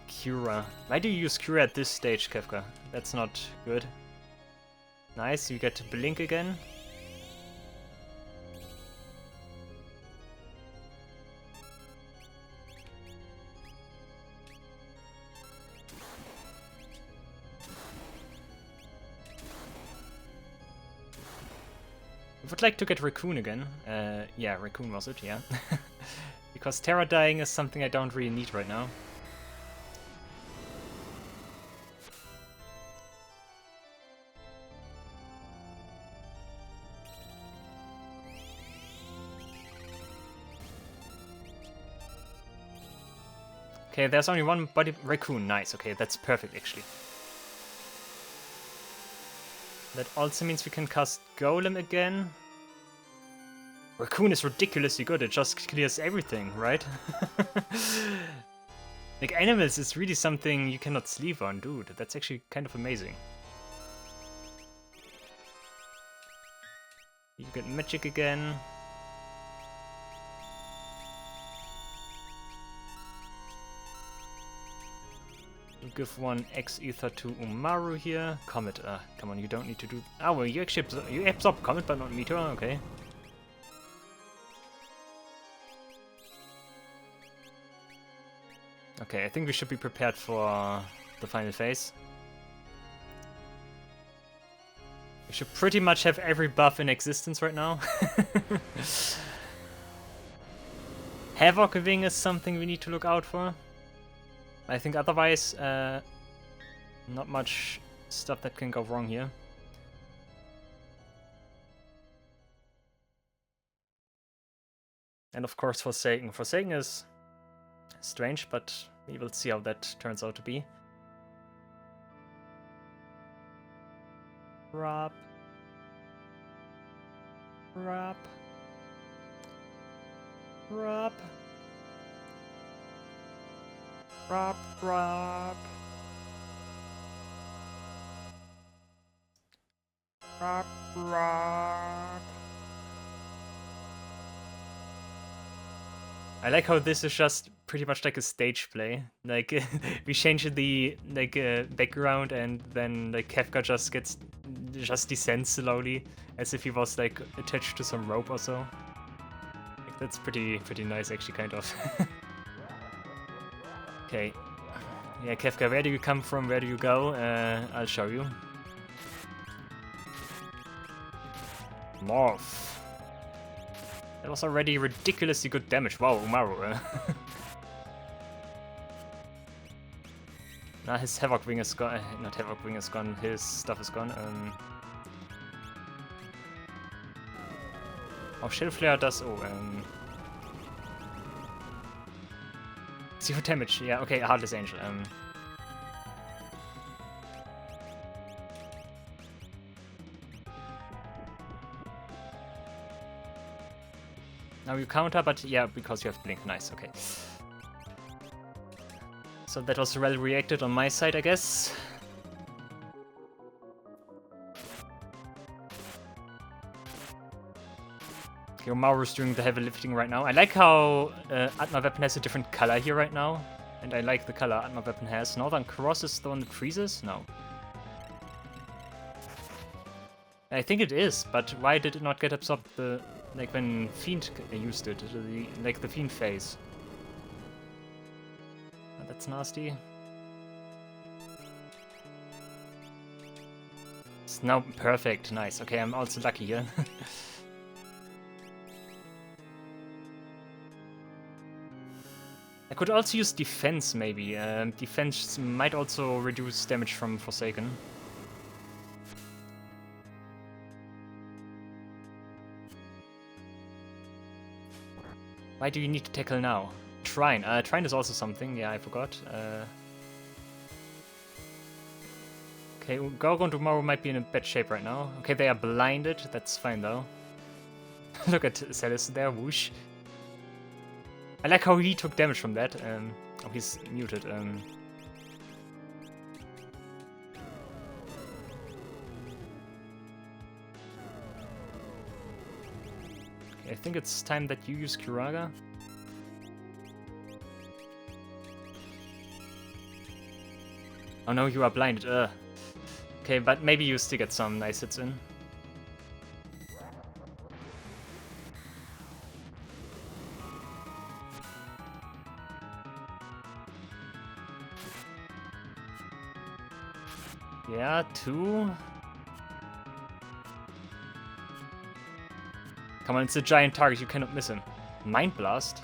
Cura. Why do you use Cura at this stage, Kefka? That's not good. Nice, you get to blink again. I would like to get Raccoon again. Yeah, Raccoon was it, yeah. Because Terra dying is something I don't really need right now. Okay, there's only one body. Raccoon, nice. Okay, that's perfect actually. That also means we can cast Golem again. Raccoon is ridiculously good, it just clears everything, right? Like, animals is really something you cannot sleep on, dude. That's actually kind of amazing. You get magic again. You give one X Ether to Umaru here. Comet, come on, you don't need to do... Oh, well, you actually absorb Comet, but not Meteor, okay. Okay, I think we should be prepared for the final phase. We should pretty much have every buff in existence right now. Havoc Wing is something we need to look out for. I think otherwise, not much stuff that can go wrong here. And of course Forsaken. Forsaken is strange, but we will see how that turns out to be. Rob. Rob. Rob. Rob, Rob. Rob, Rob. I like how this is just pretty much like a stage play. Like, we change the background and then like Kefka just descends slowly as if he was like attached to some rope or so. Like, that's pretty nice actually, kind of. Okay. Yeah, Kefka, where do you come from? Where do you go? I'll show you. Morph. That was already ridiculously good damage. Wow, Umaru. Now his Havoc Wing is gone. Not Havoc Wing is gone. His stuff is gone. Oh, Shadow Flare does. Oh, 0 damage, yeah, okay, Heartless Angel. Now you counter, but yeah, because you have Blink, nice, okay. So that was well reacted on my side, I guess. Umaru's doing the heavy lifting right now. I like how Atma Weapon has a different color here right now. And I like the color Atma Weapon has. Northern Cross is the one that freezes? No. I think it is, but why did it not get absorbed like when Fiend used it? Like the Fiend phase. Oh, that's nasty. It's now perfect, nice. Okay, I'm also lucky here. I could also use defense, maybe. Defense might also reduce damage from Forsaken. Why do you need to tackle now? Trine. Trine is also something. Yeah, I forgot. Okay, Gorgo and Umaru might be in a bad shape right now. Okay, they are blinded. That's fine, though. Look at Celis there. Whoosh. I like how he took damage from that. Oh, he's muted. I think it's time that you use Kuraga. Oh no, you are blinded. Okay, but maybe you still get some nice hits in. Yeah, 2. Come on, it's a giant target, you cannot miss him. Mind Blast?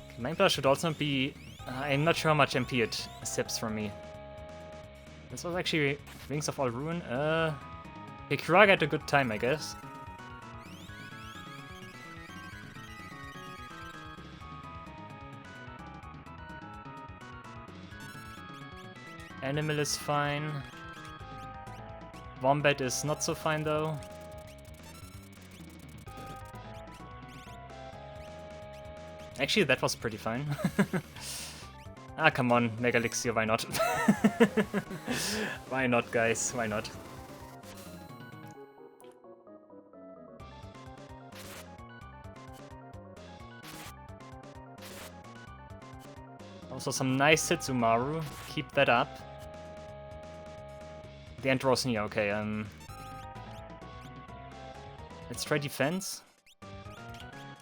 Okay, Mind Blast should also be... I'm not sure how much MP it sips from me. This was actually Wings of All Ruin. Okay, Kuraga had a good time, I guess. Animal is fine. Wombat is not so fine, though. Actually, that was pretty fine. Ah, come on, Mega Elixir, why not? Why not, guys? Why not? Also some nice hits, Umaru. Keep that up. The end draws near, okay, let's try defense.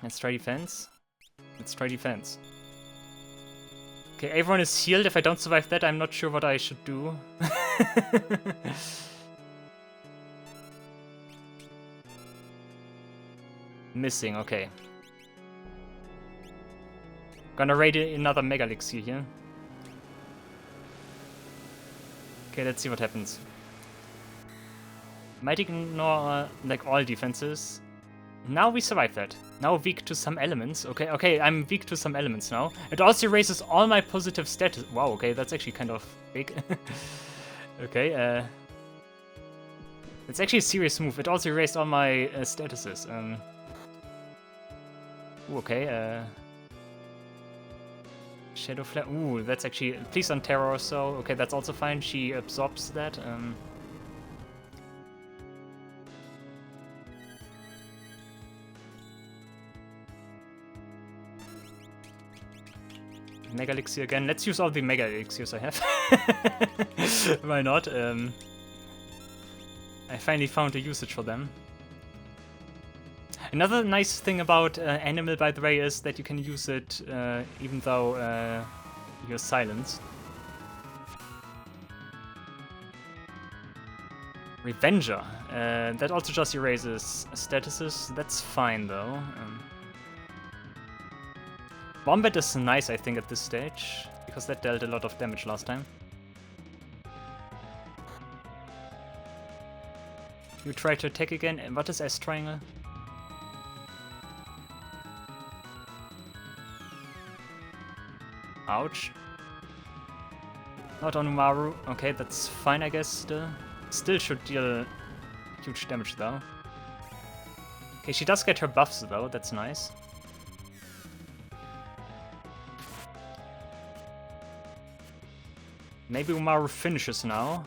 Let's try defense. Let's try defense. Okay, everyone is healed. If I don't survive that, I'm not sure what I should do. Missing, okay. Gonna raid another Mega Elixir here. Okay, let's see what happens. Might ignore like all defenses. Now we survive that. Now weak to some elements. Okay, I'm weak to some elements now. It also erases all my positive status. Wow, okay, that's actually kind of big. Okay, it's actually a serious move. It also erased all my statuses. Ooh, okay, Shadow Flare. Ooh, that's actually... Please on Terror or so. Okay, that's also fine. She absorbs that. Mega Elixir again. Let's use all the Mega Elixirs I have. Why not? I finally found a usage for them. Another nice thing about Animal, by the way, is that you can use it even though you're silenced. Revenger. That also just erases statuses. That's fine, though. Wombat is nice, I think, at this stage, because that dealt a lot of damage last time. You try to attack again. And what is S Triangle? Ouch. Not on Umaru. Okay, that's fine, I guess, still. Still should deal huge damage, though. Okay, she does get her buffs, though. That's nice. Maybe Umaru finishes now.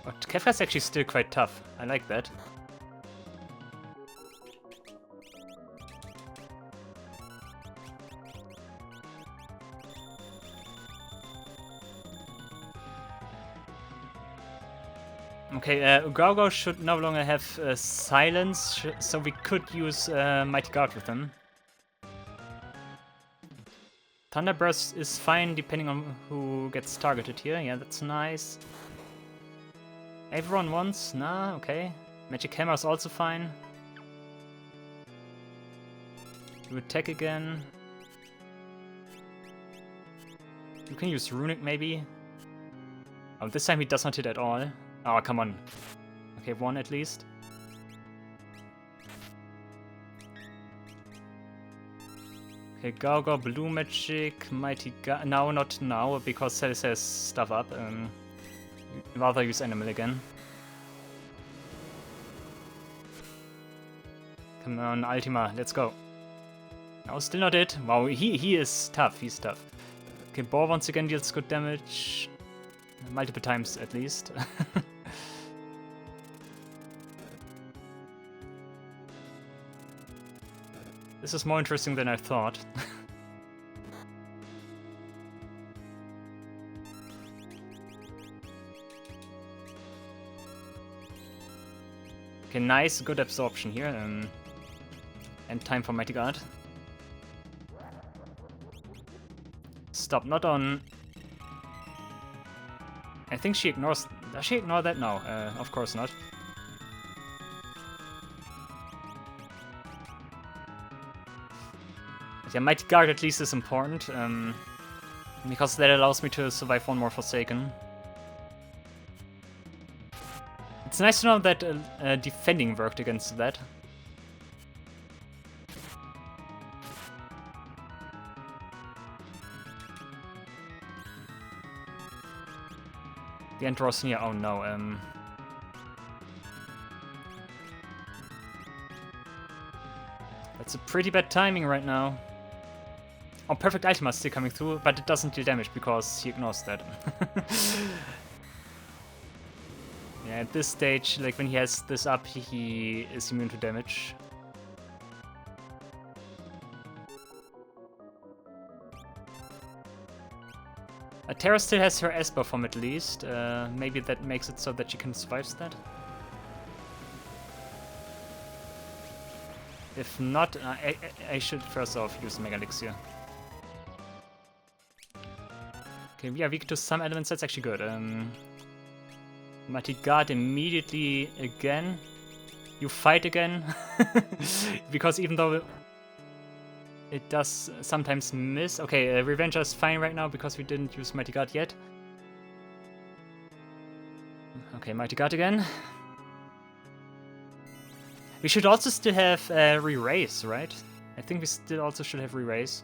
But Kefka's actually still quite tough. I like that. Okay, Ugaogo should no longer have silence, so we could use Mighty Guard with him. Thunder Burst is fine depending on who gets targeted here. Yeah, that's nice. Everyone wants? Nah, okay. Magic Hammer is also fine. You attack again. You can use Runic maybe. Oh, this time he does not hit at all. Oh, come on. Okay, 1 at least. Okay, Gauga, Blue Magic, Mighty Guard. No, not now, because Celis has stuff up. Rather use Animal again. Come on, Ultima, let's go. No, still not it. Wow, he is tough, he's tough. Okay, Boar once again deals good damage. Multiple times at least. This is more interesting than I thought. Okay, nice, good absorption here. And time for Mighty Guard. Stop, not on... I think she ignores... Does she ignore that? No, of course not. But yeah, Mighty Guard at least is important, because that allows me to survive one more Forsaken. It's nice to know that defending worked against that. The Enteros near, oh no, that's a pretty bad timing right now. Oh, perfect Ultima is still coming through, but it doesn't deal damage because he ignores that. Yeah, at this stage, like when he has this up, he is immune to damage. Terra still has her Esper form at least. Maybe that makes it so that she can survive that. If not, I should first off use Mega Elixir. Okay, we are weak to some elements, that's actually good. Mighty Guard immediately again. You fight again. Because even though it does sometimes miss. Okay, Revenger is fine right now because we didn't use Mighty Guard yet. Okay, Mighty Guard again. We should also still have Re-Raise, right? I think we still also should have Re-Raise.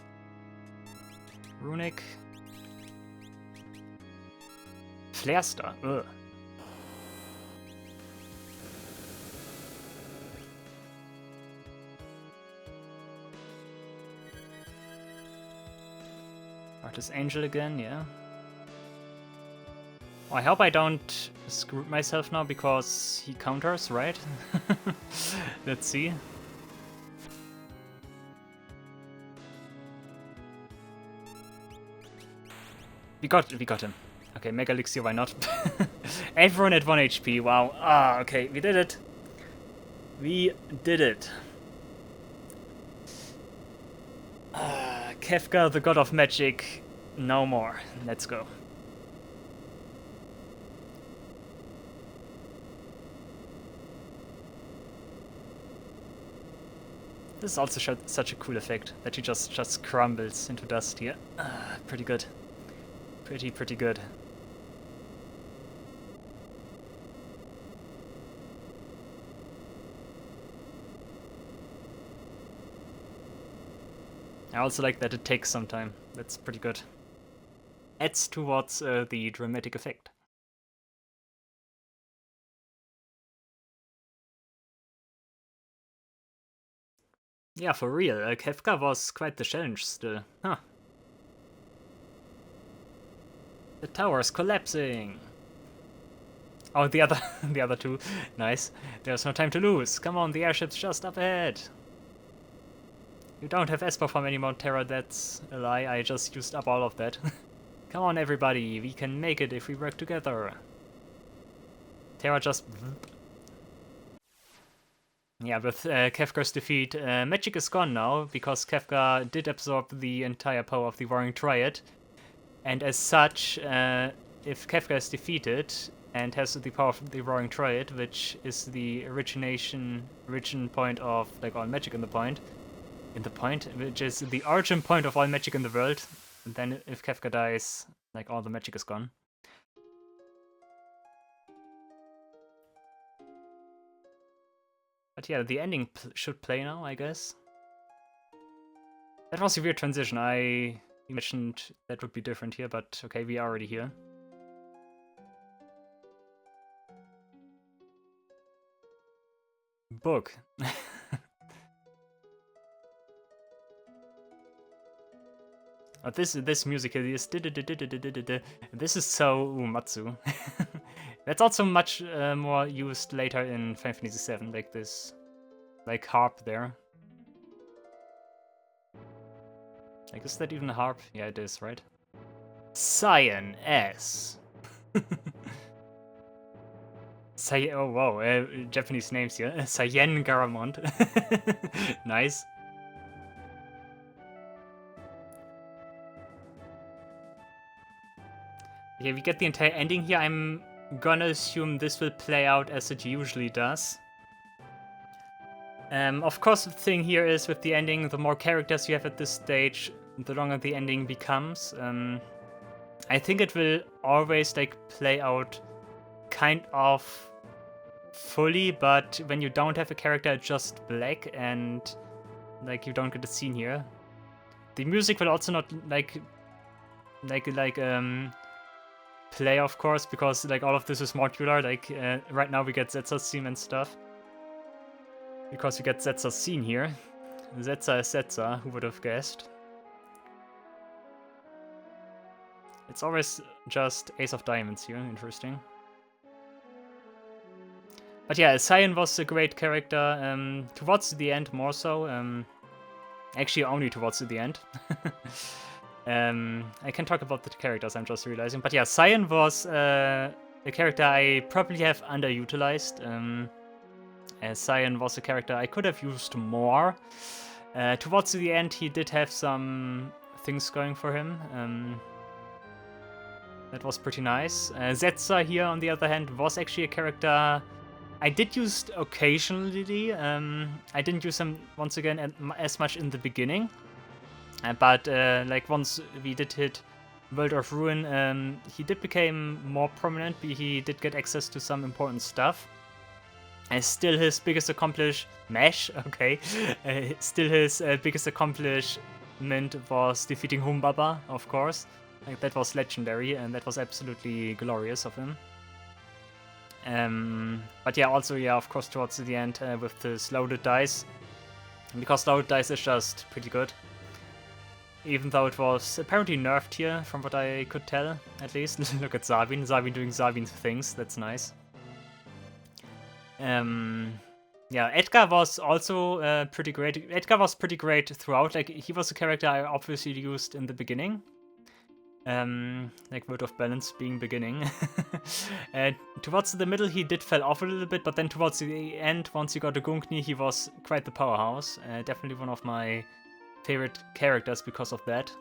Runic. Flare Star. Ugh. Artist Angel again, yeah. Oh, I hope I don't screw myself now because he counters, right? Let's see. We got him. Okay, Mega Elixir, why not? Everyone at 1 HP, wow. Ah, okay, we did it. We did it. Kefka, the god of magic, no more. Let's go. This is also such a cool effect that he just crumbles into dust here. Pretty good. Pretty good. I also like that it takes some time. That's pretty good. Adds towards the dramatic effect. Yeah, for real, Kefka was quite the challenge still. Huh. The tower is collapsing! Oh, the other two. Nice. There's no time to lose. Come on, the airship's just up ahead. You don't have Esper form anymore, Terra, that's a lie. I just used up all of that. Come on, everybody, we can make it if we work together. Terra just... Yeah, with Kefka's defeat, magic is gone now, because Kefka did absorb the entire power of the Warring Triad. And as such, if Kefka is defeated and has the power of the Warring Triad, which is the origin point of like all magic in the point, which is the origin point of all magic in the world, and then if Kefka dies, like all the magic is gone. But yeah, the ending should play now, I guess. That was a weird transition. I imagined that would be different here, but okay, we are already here. Book. Oh, this music is this is so Umatsu. That's also much more used later in Final Fantasy VII, like this, like harp there. Like, is that even a harp? Yeah, it is, right? Cyan S. Oh wow, Japanese names here. Cyan Garamond. Nice. Okay, we get the entire ending here. I'm gonna assume this will play out as it usually does. Of course, the thing here is with the ending, the more characters you have at this stage, the longer the ending becomes. I think it will always like play out kind of fully, but when you don't have a character, it's just black and like you don't get a scene here. The music will also not play, of course, because like all of this is modular. Like right now we get Zetsa's theme and stuff. Because we get Zetsa's scene here. Zetsa is Zetsa, who would have guessed? It's always just Ace of Diamonds here, interesting. But yeah, Cyan was a great character, towards the end more so. Actually, only towards the end. I can talk about the characters, I'm just realizing. But yeah, Cyan was a character I probably have underutilized. Cyan was a character I could have used more. Towards the end, he did have some things going for him. That was pretty nice. Zetsa here, on the other hand, was actually a character I did use occasionally. I didn't use him, once again, as much in the beginning. But like once we did hit World of Ruin, he did become more prominent. He did get access to some important stuff. And still his biggest accomplishment was defeating Humbaba, of course. Like, that was legendary, and that was absolutely glorious of him. But yeah, also, yeah, of course, towards the end with this loaded dice. Because loaded dice is just pretty good. Even though it was apparently nerfed here, from what I could tell, at least. Look at Sabin. Sabin doing Sabin things, that's nice. Yeah, Edgar was also pretty great. Edgar was pretty great throughout. Like, he was a character I obviously used in the beginning. Like Word of Balance being beginning. Towards the middle, he did fall off a little bit, but then towards the end, once he got a Gunkni, he was quite the powerhouse. Definitely one of my favorite characters because of that.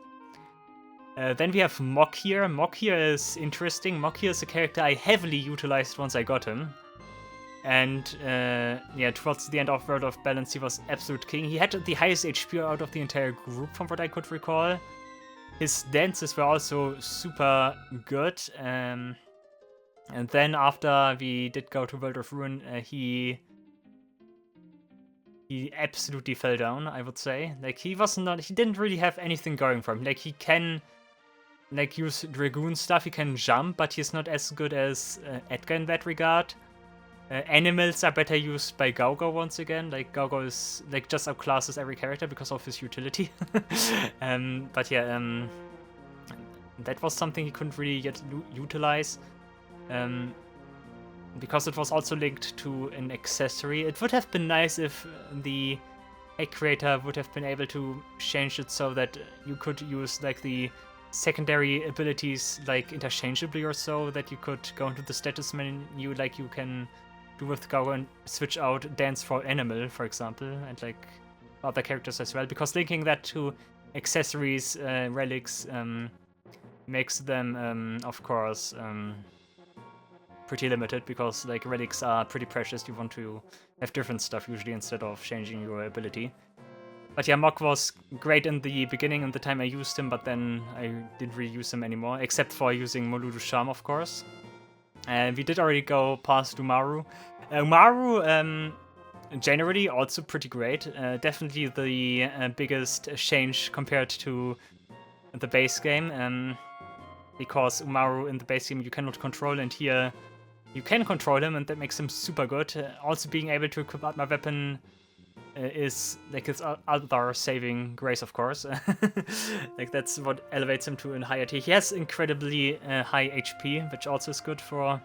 Then we have Mok here. Mok here is interesting. Mok here is a character I heavily utilized once I got him. And yeah, towards the end of World of Balance, he was absolute king. He had the highest HP out of the entire group, from what I could recall. His dances were also super good. And then after we did go to World of Ruin, he absolutely fell down, I would say. Like, he didn't really have anything going for him. Like, he can like use Dragoon stuff, he can jump, but he's not as good as Edgar in that regard. Animals are better used by Gaugo once again. Like, Gaugo is like just outclasses every character because of his utility. But yeah, that was something he couldn't really yet utilize. Because it was also linked to an accessory. It would have been nice if the egg creator would have been able to change it so that you could use like the secondary abilities like interchangeably or so, that you could go into the status menu like you can do with Gaugo and switch out Dance for Animal, for example, and like other characters as well, because linking that to accessories, relics, makes them, of course, pretty limited, because like relics are pretty precious. You want to have different stuff usually instead of changing your ability. But yeah, Mok was great in the beginning and the time I used him, but then I didn't really use him anymore, except for using Moludu's Charm, of course. We did already go past Umaru. Umaru generally also pretty great. Definitely the biggest change compared to the base game, because Umaru in the base game you cannot control, and here you can control him, and that makes him super good. Also being able to equip out my weapon is like his other saving grace, of course. Like that's what elevates him to a higher tier. He has incredibly high HP, which also is good for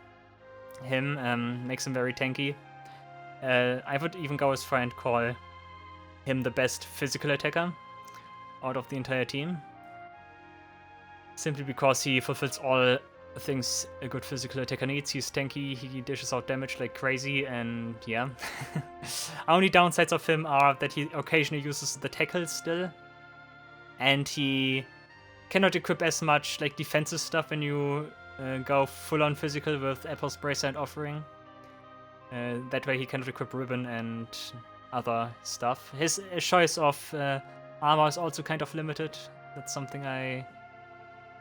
him. Makes him very tanky. I would even go as far and call him the best physical attacker out of the entire team. Simply because he fulfills all things a good physical attacker needs. He's tanky, he dishes out damage like crazy, and yeah. Only downsides of him are that he occasionally uses the tackle still, and he cannot equip as much like defensive stuff when you go full-on physical with Apple's Bracer and Offering. That way he cannot equip Ribbon and other stuff. His choice of armor is also kind of limited. That's something I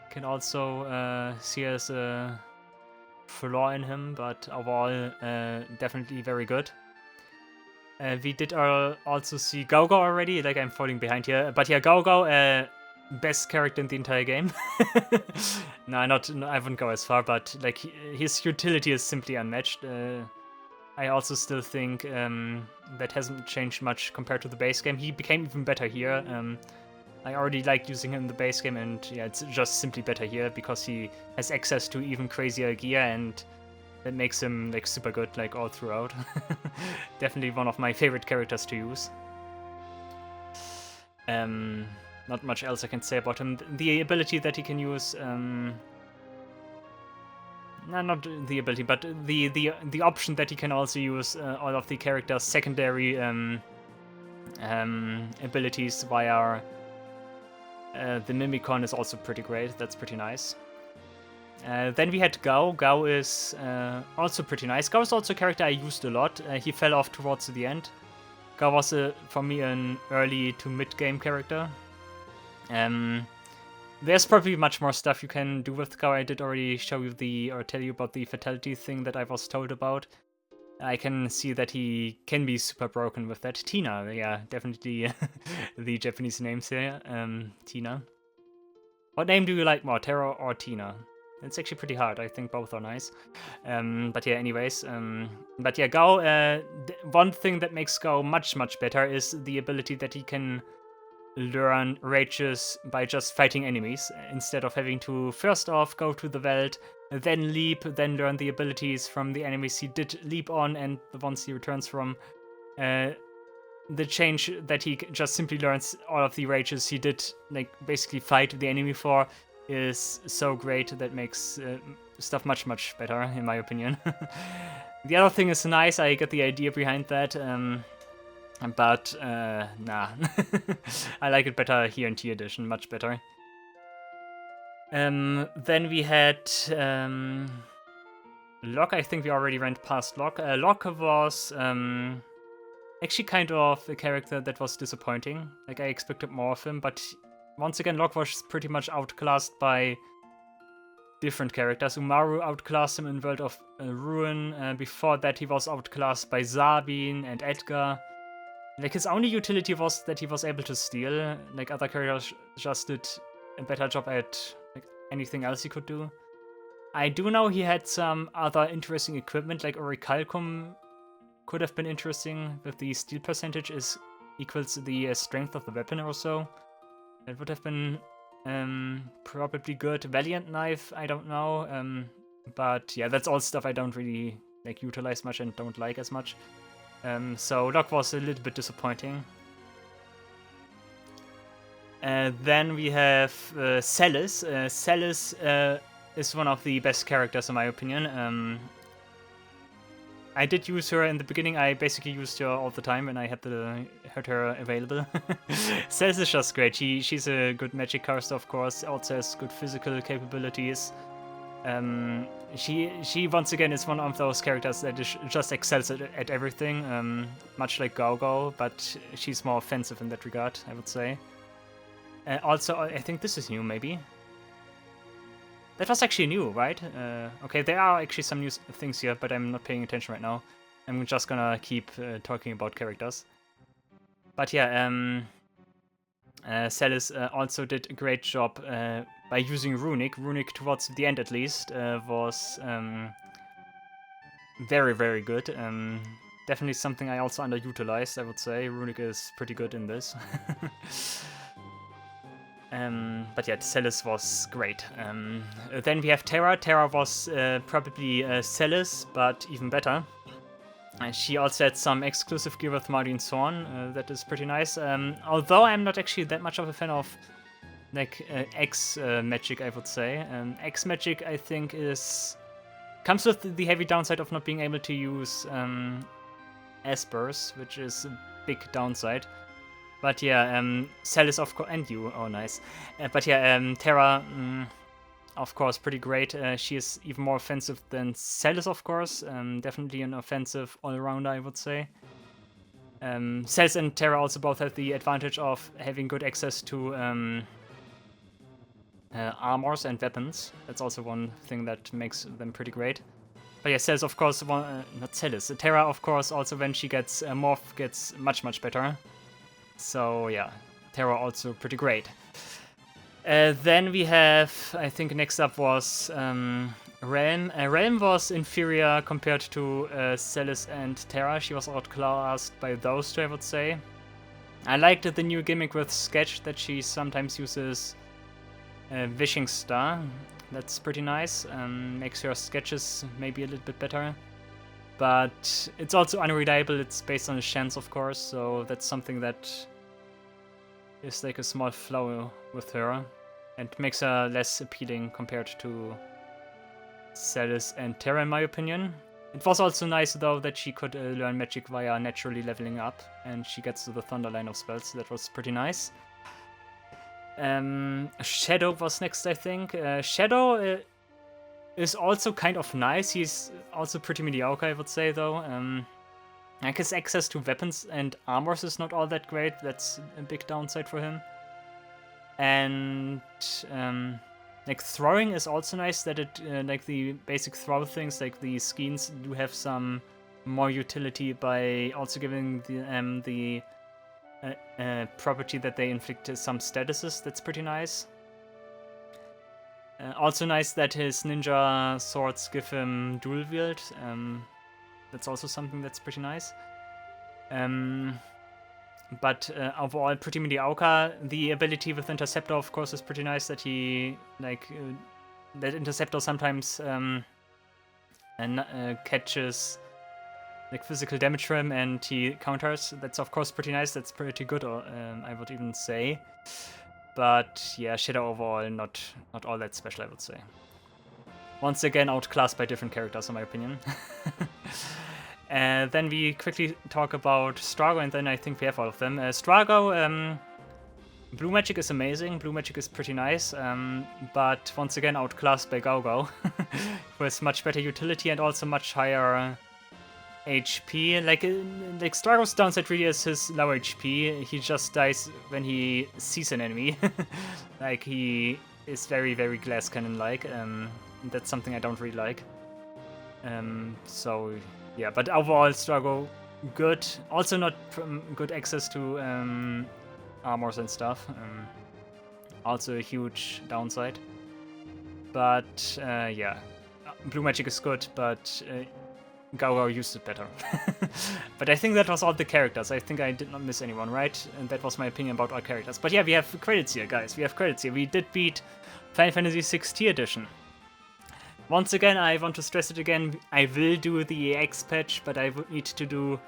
can also see as a flaw in him, but overall definitely very good. We did also see Gogo already, like I'm falling behind here, but yeah, Gogo, best character in the entire game. No, I wouldn't go as far, but like his utility is simply unmatched. I also still think that hasn't changed much compared to the base game. He became even better here. I already liked using him in the base game, and yeah, it's just simply better here because he has access to even crazier gear, and that makes him like super good like all throughout. Definitely one of my favorite characters to use. Not much else I can say about him. The ability that he can use, not the ability, but the option that he can also use all of the characters' secondary abilities via the Mimikon is also pretty great. That's pretty nice. Then we had Gao. Gao is also pretty nice. Gao is also a character I used a lot. He fell off towards the end. Gao was, for me, an early to mid-game character. There's probably much more stuff you can do with Gao. I did already show you or tell you about the fatality thing that I was told about. I can see that he can be super broken with that. Tina, yeah, definitely the Japanese names here. Tina. What name do you like more, Taro or Tina? It's actually pretty hard. I think both are nice. But yeah, anyways. But yeah, Gao, one thing that makes Gao much, much better is the ability that he can learn rages by just fighting enemies, instead of having to first off go to the Welt, then leap, then learn the abilities from the enemies he did leap on and the ones he returns from. The change that he just simply learns all of the rages he did like basically fight the enemy for is so great that makes stuff much, much better, in my opinion. The other thing is nice, I get the idea behind that, but nah. I like it better here in T Edition, much better. Then we had Locke. I think we already went past Locke. Locke was actually kind of a character that was disappointing. Like, I expected more of him, but once again, Locke was pretty much outclassed by different characters. Umaru outclassed him in World of Ruin. Before that, he was outclassed by Sabine and Edgar. Like, his only utility was that he was able to steal. Like, other characters just did a better job at like anything else he could do. I do know he had some other interesting equipment, like Orichalcum could have been interesting with the steal percentage equals the strength of the weapon or so. That would have been probably good. Valiant Knife, I don't know. But yeah, that's all stuff I don't really like utilize much and don't like as much. So Locke was a little bit disappointing. Then we have Celis. Celis is one of the best characters in my opinion. I did use her in the beginning. I basically used her all the time when I had her available. Celis is just great. She's a good magic caster, of course. Also has good physical capabilities. She once again is one of those characters that just excels at everything, much like Gogo, but she's more offensive in that regard, I would say. Also, I think this is new, maybe. That was actually new, right? Okay, there are actually some new things here, but I'm not paying attention right now. I'm just gonna keep talking about characters. But yeah, Celis also did a great job by using Runic. Runic, towards the end at least, was very, very good. Definitely something I also underutilized, I would say. Runic is pretty good in this. But yeah, Celis was great. Then we have Terra. Terra was probably Celis, but even better. She also had some exclusive gear with Mardian Zorn. That is pretty nice. Although I'm not actually that much of a fan of like X magic, I would say. X magic, I think, comes with the heavy downside of not being able to use Espers, which is a big downside. But yeah, Celis, of course, and you, oh nice. But yeah, Terra, of course, pretty great. She is even more offensive than Celis, of course. Definitely an offensive all-rounder, I would say. Celis and Terra also both have the advantage of having good access to armors and weapons. That's also one thing that makes them pretty great. But yeah, Celis, of course, not Celis. Terra, of course, also when she gets morph, gets much, much better. So yeah, Terra also pretty great. Then we have, I think next up was Realm. Realm was inferior compared to Celis and Terra. She was outclassed by those two, I would say. I liked the new gimmick with Sketch that she sometimes uses Wishing Star. That's pretty nice. Makes her sketches maybe a little bit better. But it's also unreliable. It's based on a chance, of course, so that's something that is like a small flaw with her and makes her less appealing compared to Celis and Terra, in my opinion. It was also nice, though, that she could learn magic via naturally leveling up, and she gets to the Thunder line of spells. That was pretty nice. Shadow was next, I think. Shadow is also kind of nice. He's also pretty mediocre, I would say, though. Like his access to weapons and armors is not all that great. That's a big downside for him. And like throwing is also nice. That it like the basic throw things, like the skeins, do have some more utility by also giving the property that they inflict some statuses. That's pretty nice. Also nice that his ninja swords give him dual wield. That's also something that's pretty nice. But overall, pretty mediocre. The ability with Interceptor, of course, is pretty nice. That he that Interceptor sometimes catches like physical damage from him and he counters. That's of course pretty nice. That's pretty good, I would even say. But yeah, Shadow overall not all that special, I would say. Once again, outclassed by different characters, in my opinion. Then we quickly talk about Strago, and then I think we have all of them. Strago, Blue Magic is amazing. Blue Magic is pretty nice, but once again outclassed by Gao, who has much better utility and also much higher HP. Like Strago's downside really is his low HP. He just dies when he sees an enemy. Like he is very, very glass cannon-like. That's something I don't really like. So yeah, but overall Strago good. Also not good access to armors and stuff. Also a huge downside. But yeah, Blue Magic is good, but Gao used it better. But I think that was all the characters. I think I did not miss anyone, right? And that was my opinion about all characters. But yeah, we have credits here, guys. We have credits here. We did beat Final Fantasy VI Tier Edition. Once again, I want to stress it again. I will do the EX patch, but I would need to do...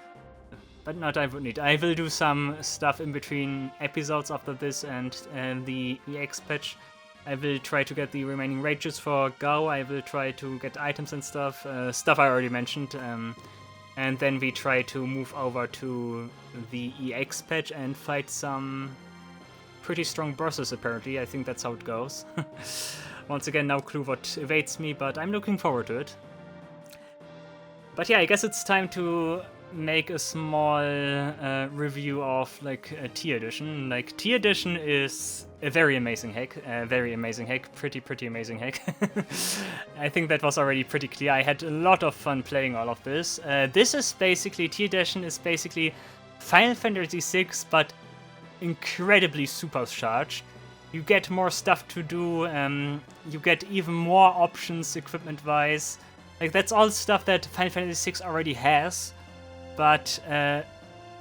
But not I would need. I will do some stuff in between episodes after this and the EX patch. I will try to get the remaining rages for Gao. I will try to get items and stuff. Stuff I already mentioned. And then we try to move over to the EX patch and fight some pretty strong bosses, apparently. I think that's how it goes. Once again, no clue what awaits me, but I'm looking forward to it. But yeah, I guess it's time to make a small review of like T edition. Like T edition is a very amazing hack, pretty amazing hack. I think that was already pretty clear. I had a lot of fun playing all of this. This is basically, T edition is basically Final Fantasy VI, but incredibly supercharged. You get more stuff to do, you get even more options equipment-wise. Like, that's all stuff that Final Fantasy VI already has, but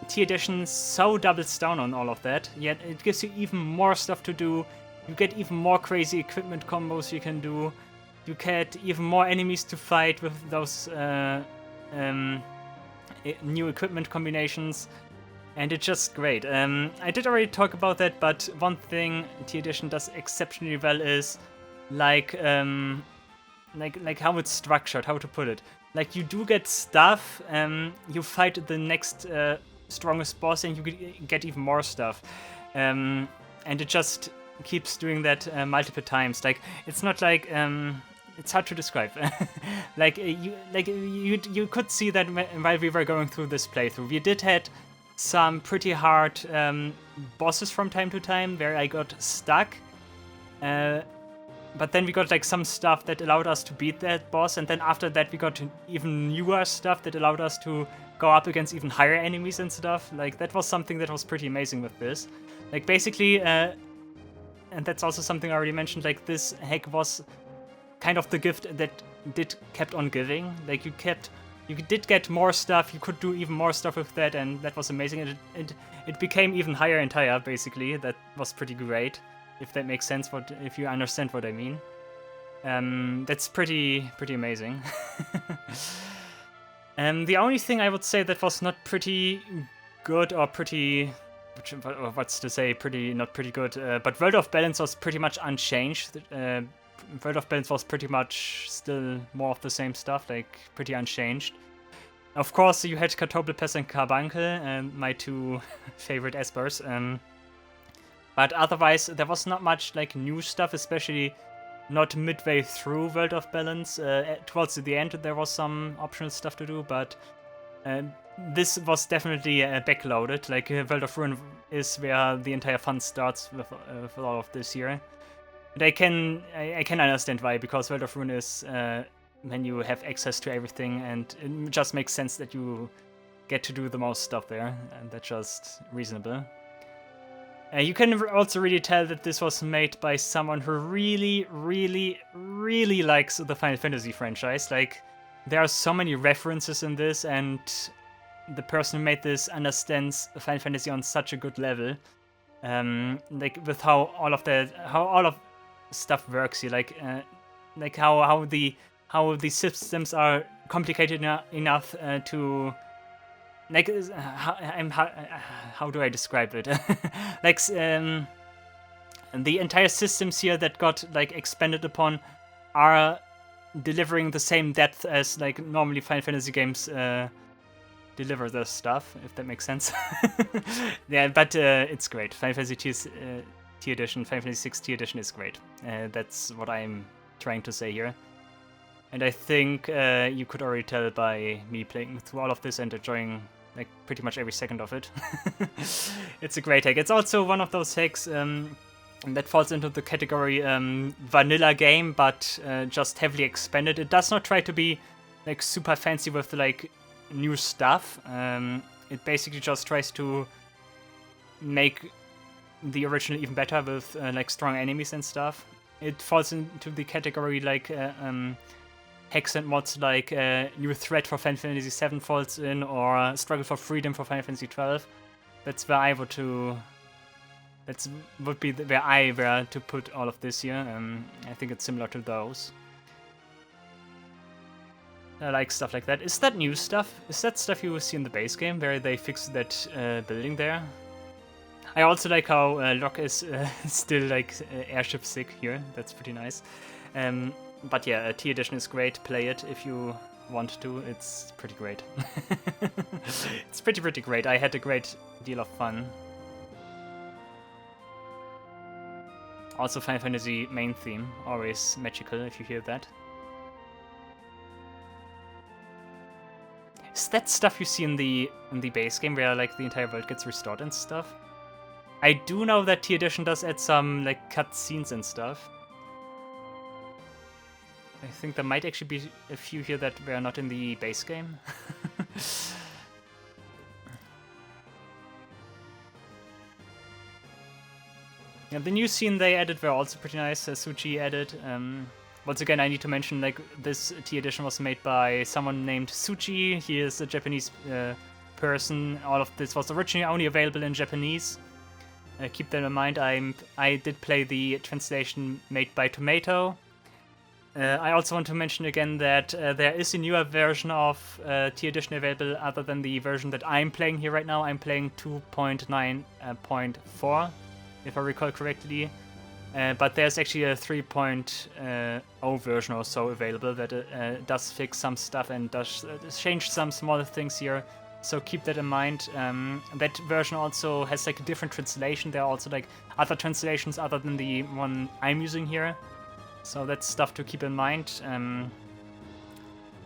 T Edition so doubles down on all of that, yet it gives you even more stuff to do. You get even more crazy equipment combos you can do. You get even more enemies to fight with those new equipment combinations. And it's just great. I did already talk about that, but one thing T Edition does exceptionally well is like how it's structured, how to put it. Like, you do get stuff, you fight the next strongest boss, and you get even more stuff. And it just keeps doing that multiple times. Like, it's not like it's hard to describe. you could see that while we were going through this playthrough. We did had some pretty hard bosses from time to time where I got stuck. But then we got like some stuff that allowed us to beat that boss, and then after that we got even newer stuff that allowed us to go up against even higher enemies and stuff. Like, that was something that was pretty amazing with this. Like, basically, and that's also something I already mentioned, like, this hack was kind of the gift that kept on giving. Like, you did get more stuff, you could do even more stuff with that, and that was amazing. It became even higher and higher, basically. That was pretty great, if that makes sense, if you understand what I mean. That's pretty amazing. The only thing I would say that was not pretty good, or what's to say, not pretty good, but World of Balance was pretty much unchanged. World of Balance was pretty much still more of the same stuff, like, pretty unchanged. Of course, you had Kartoffel and Carbuncle, and my two favorite espers. But otherwise, there was not much like new stuff, especially not midway through World of Balance. Towards the end, there was some optional stuff to do, but this was definitely backloaded. Like, World of Ruin is where the entire fun starts with all of this here. And I can understand why, because World of Ruin is when you have access to everything, and it just makes sense that you get to do the most stuff there, and that's just reasonable. You can also really tell that this was made by someone who really likes the Final Fantasy franchise. Like, there are so many references in this, and the person who made this understands Final Fantasy on such a good level. Like, with how all of stuff works here, like how the systems are complicated enough to, like, how do I describe it? Like, the entire systems here that got like expanded upon are delivering the same depth as like normally Final Fantasy games deliver their stuff, if that makes sense. Yeah, but it's great. Final Fantasy T Edition, Final Fantasy VI T Edition is great. That's what I'm trying to say here. And I think you could already tell by me playing through all of this and enjoying like pretty much every second of it. It's a great hack. It's also one of those hacks that falls into the category vanilla game, but just heavily expanded. It does not try to be like super fancy with like new stuff. It basically just tries to make the original even better with like strong enemies and stuff. It falls into the category like hacks and mods like New Threat for Final Fantasy VII falls in, or Struggle for Freedom for Final Fantasy XII. That's where I would be where I were to put all of this here. I think it's similar to those. I like stuff like that. Is that new stuff? Is that stuff you see in the base game where they fixed that building there? I also like how Locke is still like airship sick here. That's pretty nice. But yeah, T Edition is great. Play it if you want to. It's pretty great. It's pretty great. I had a great deal of fun. Also, Final Fantasy main theme, always magical if you hear that. Is is that stuff you see in the base game where like the entire world gets restored and stuff? I do know that T Edition does add some like cutscenes and stuff. I think there might actually be a few here that were not in the base game. Yeah, the new scene they added were also pretty nice. Tsushiy added. Once again, I need to mention like this T edition was made by someone named Tsushiy. He is a Japanese person. All of this was originally only available in Japanese. Keep that in mind. I did play the translation made by Tomato. I also want to mention again that there is a newer version of T edition available other than the version that I'm playing here right now. I'm playing 2.9.4. If I recall correctly, but there's actually a 3.0 version or so available that does fix some stuff and does change some smaller things here, so keep that in mind. That version also has like a different translation. There are also like other translations other than the one I'm using here, so that's stuff to keep in mind.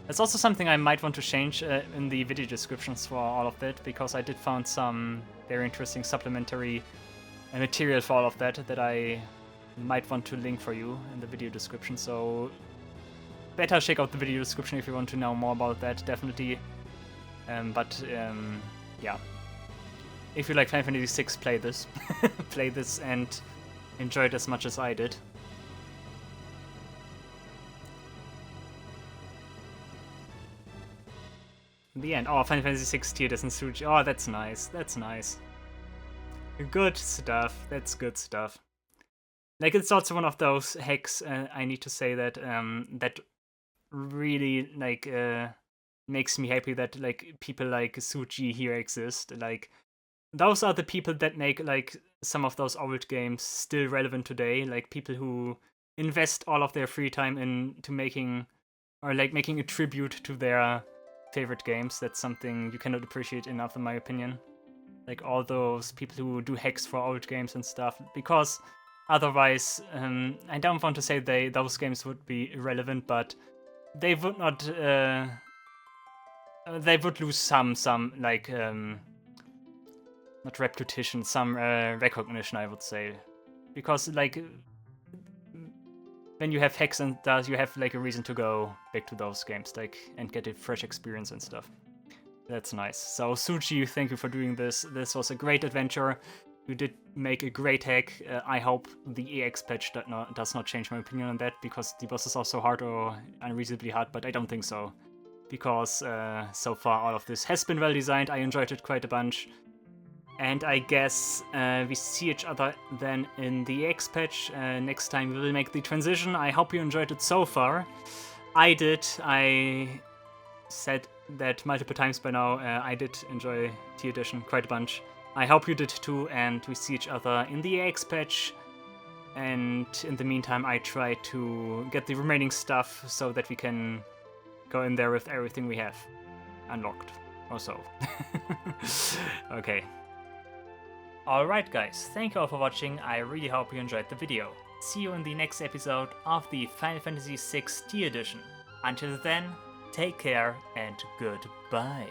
That's also something I might want to change in the video descriptions for all of that, because I did found some very interesting supplementary material for all of that I might want to link for you in the video description, so better check out the video description if you want to know more about that, definitely. Yeah, if you like Final Fantasy VI, play this. Play this and enjoy it as much as I did. In the end, oh, Final Fantasy VI tier doesn't suit you. Oh, that's nice, that's nice. Good stuff. That's good stuff. Like, it's also one of those hacks. I need to say that that really like makes me happy that like people like Tsushiy here exist. Like, those are the people that make like some of those old games still relevant today. Like people who invest all of their free time into making or like making a tribute to their favorite games. That's something you cannot appreciate enough, in my opinion. Like all those people who do hacks for old games and stuff, because otherwise, I don't want to say those games would be irrelevant, but they would not. They would lose some like not reputation, some recognition, I would say, because like when you have hacks and that, you have like a reason to go back to those games, like, and get a fresh experience and stuff. That's nice. So Tsushiy, thank you for doing this. This was a great adventure. You did make a great hack. I hope the EX patch does not change my opinion on that, because the bosses are so hard or unreasonably hard, but I don't think so. Because so far all of this has been well designed. I enjoyed it quite a bunch. And I guess we see each other then in the EX patch. Next time we will make the transition. I hope you enjoyed it so far. I did. I said that multiple times by now. I did enjoy T Edition quite a bunch. I hope you did too, and we see each other in the EX patch. And in the meantime, I try to get the remaining stuff so that we can go in there with everything we have unlocked, or so. Okay. Alright guys, thank you all for watching. I really hope you enjoyed the video. See you in the next episode of the Final Fantasy VI T Edition. Until then, take care and goodbye.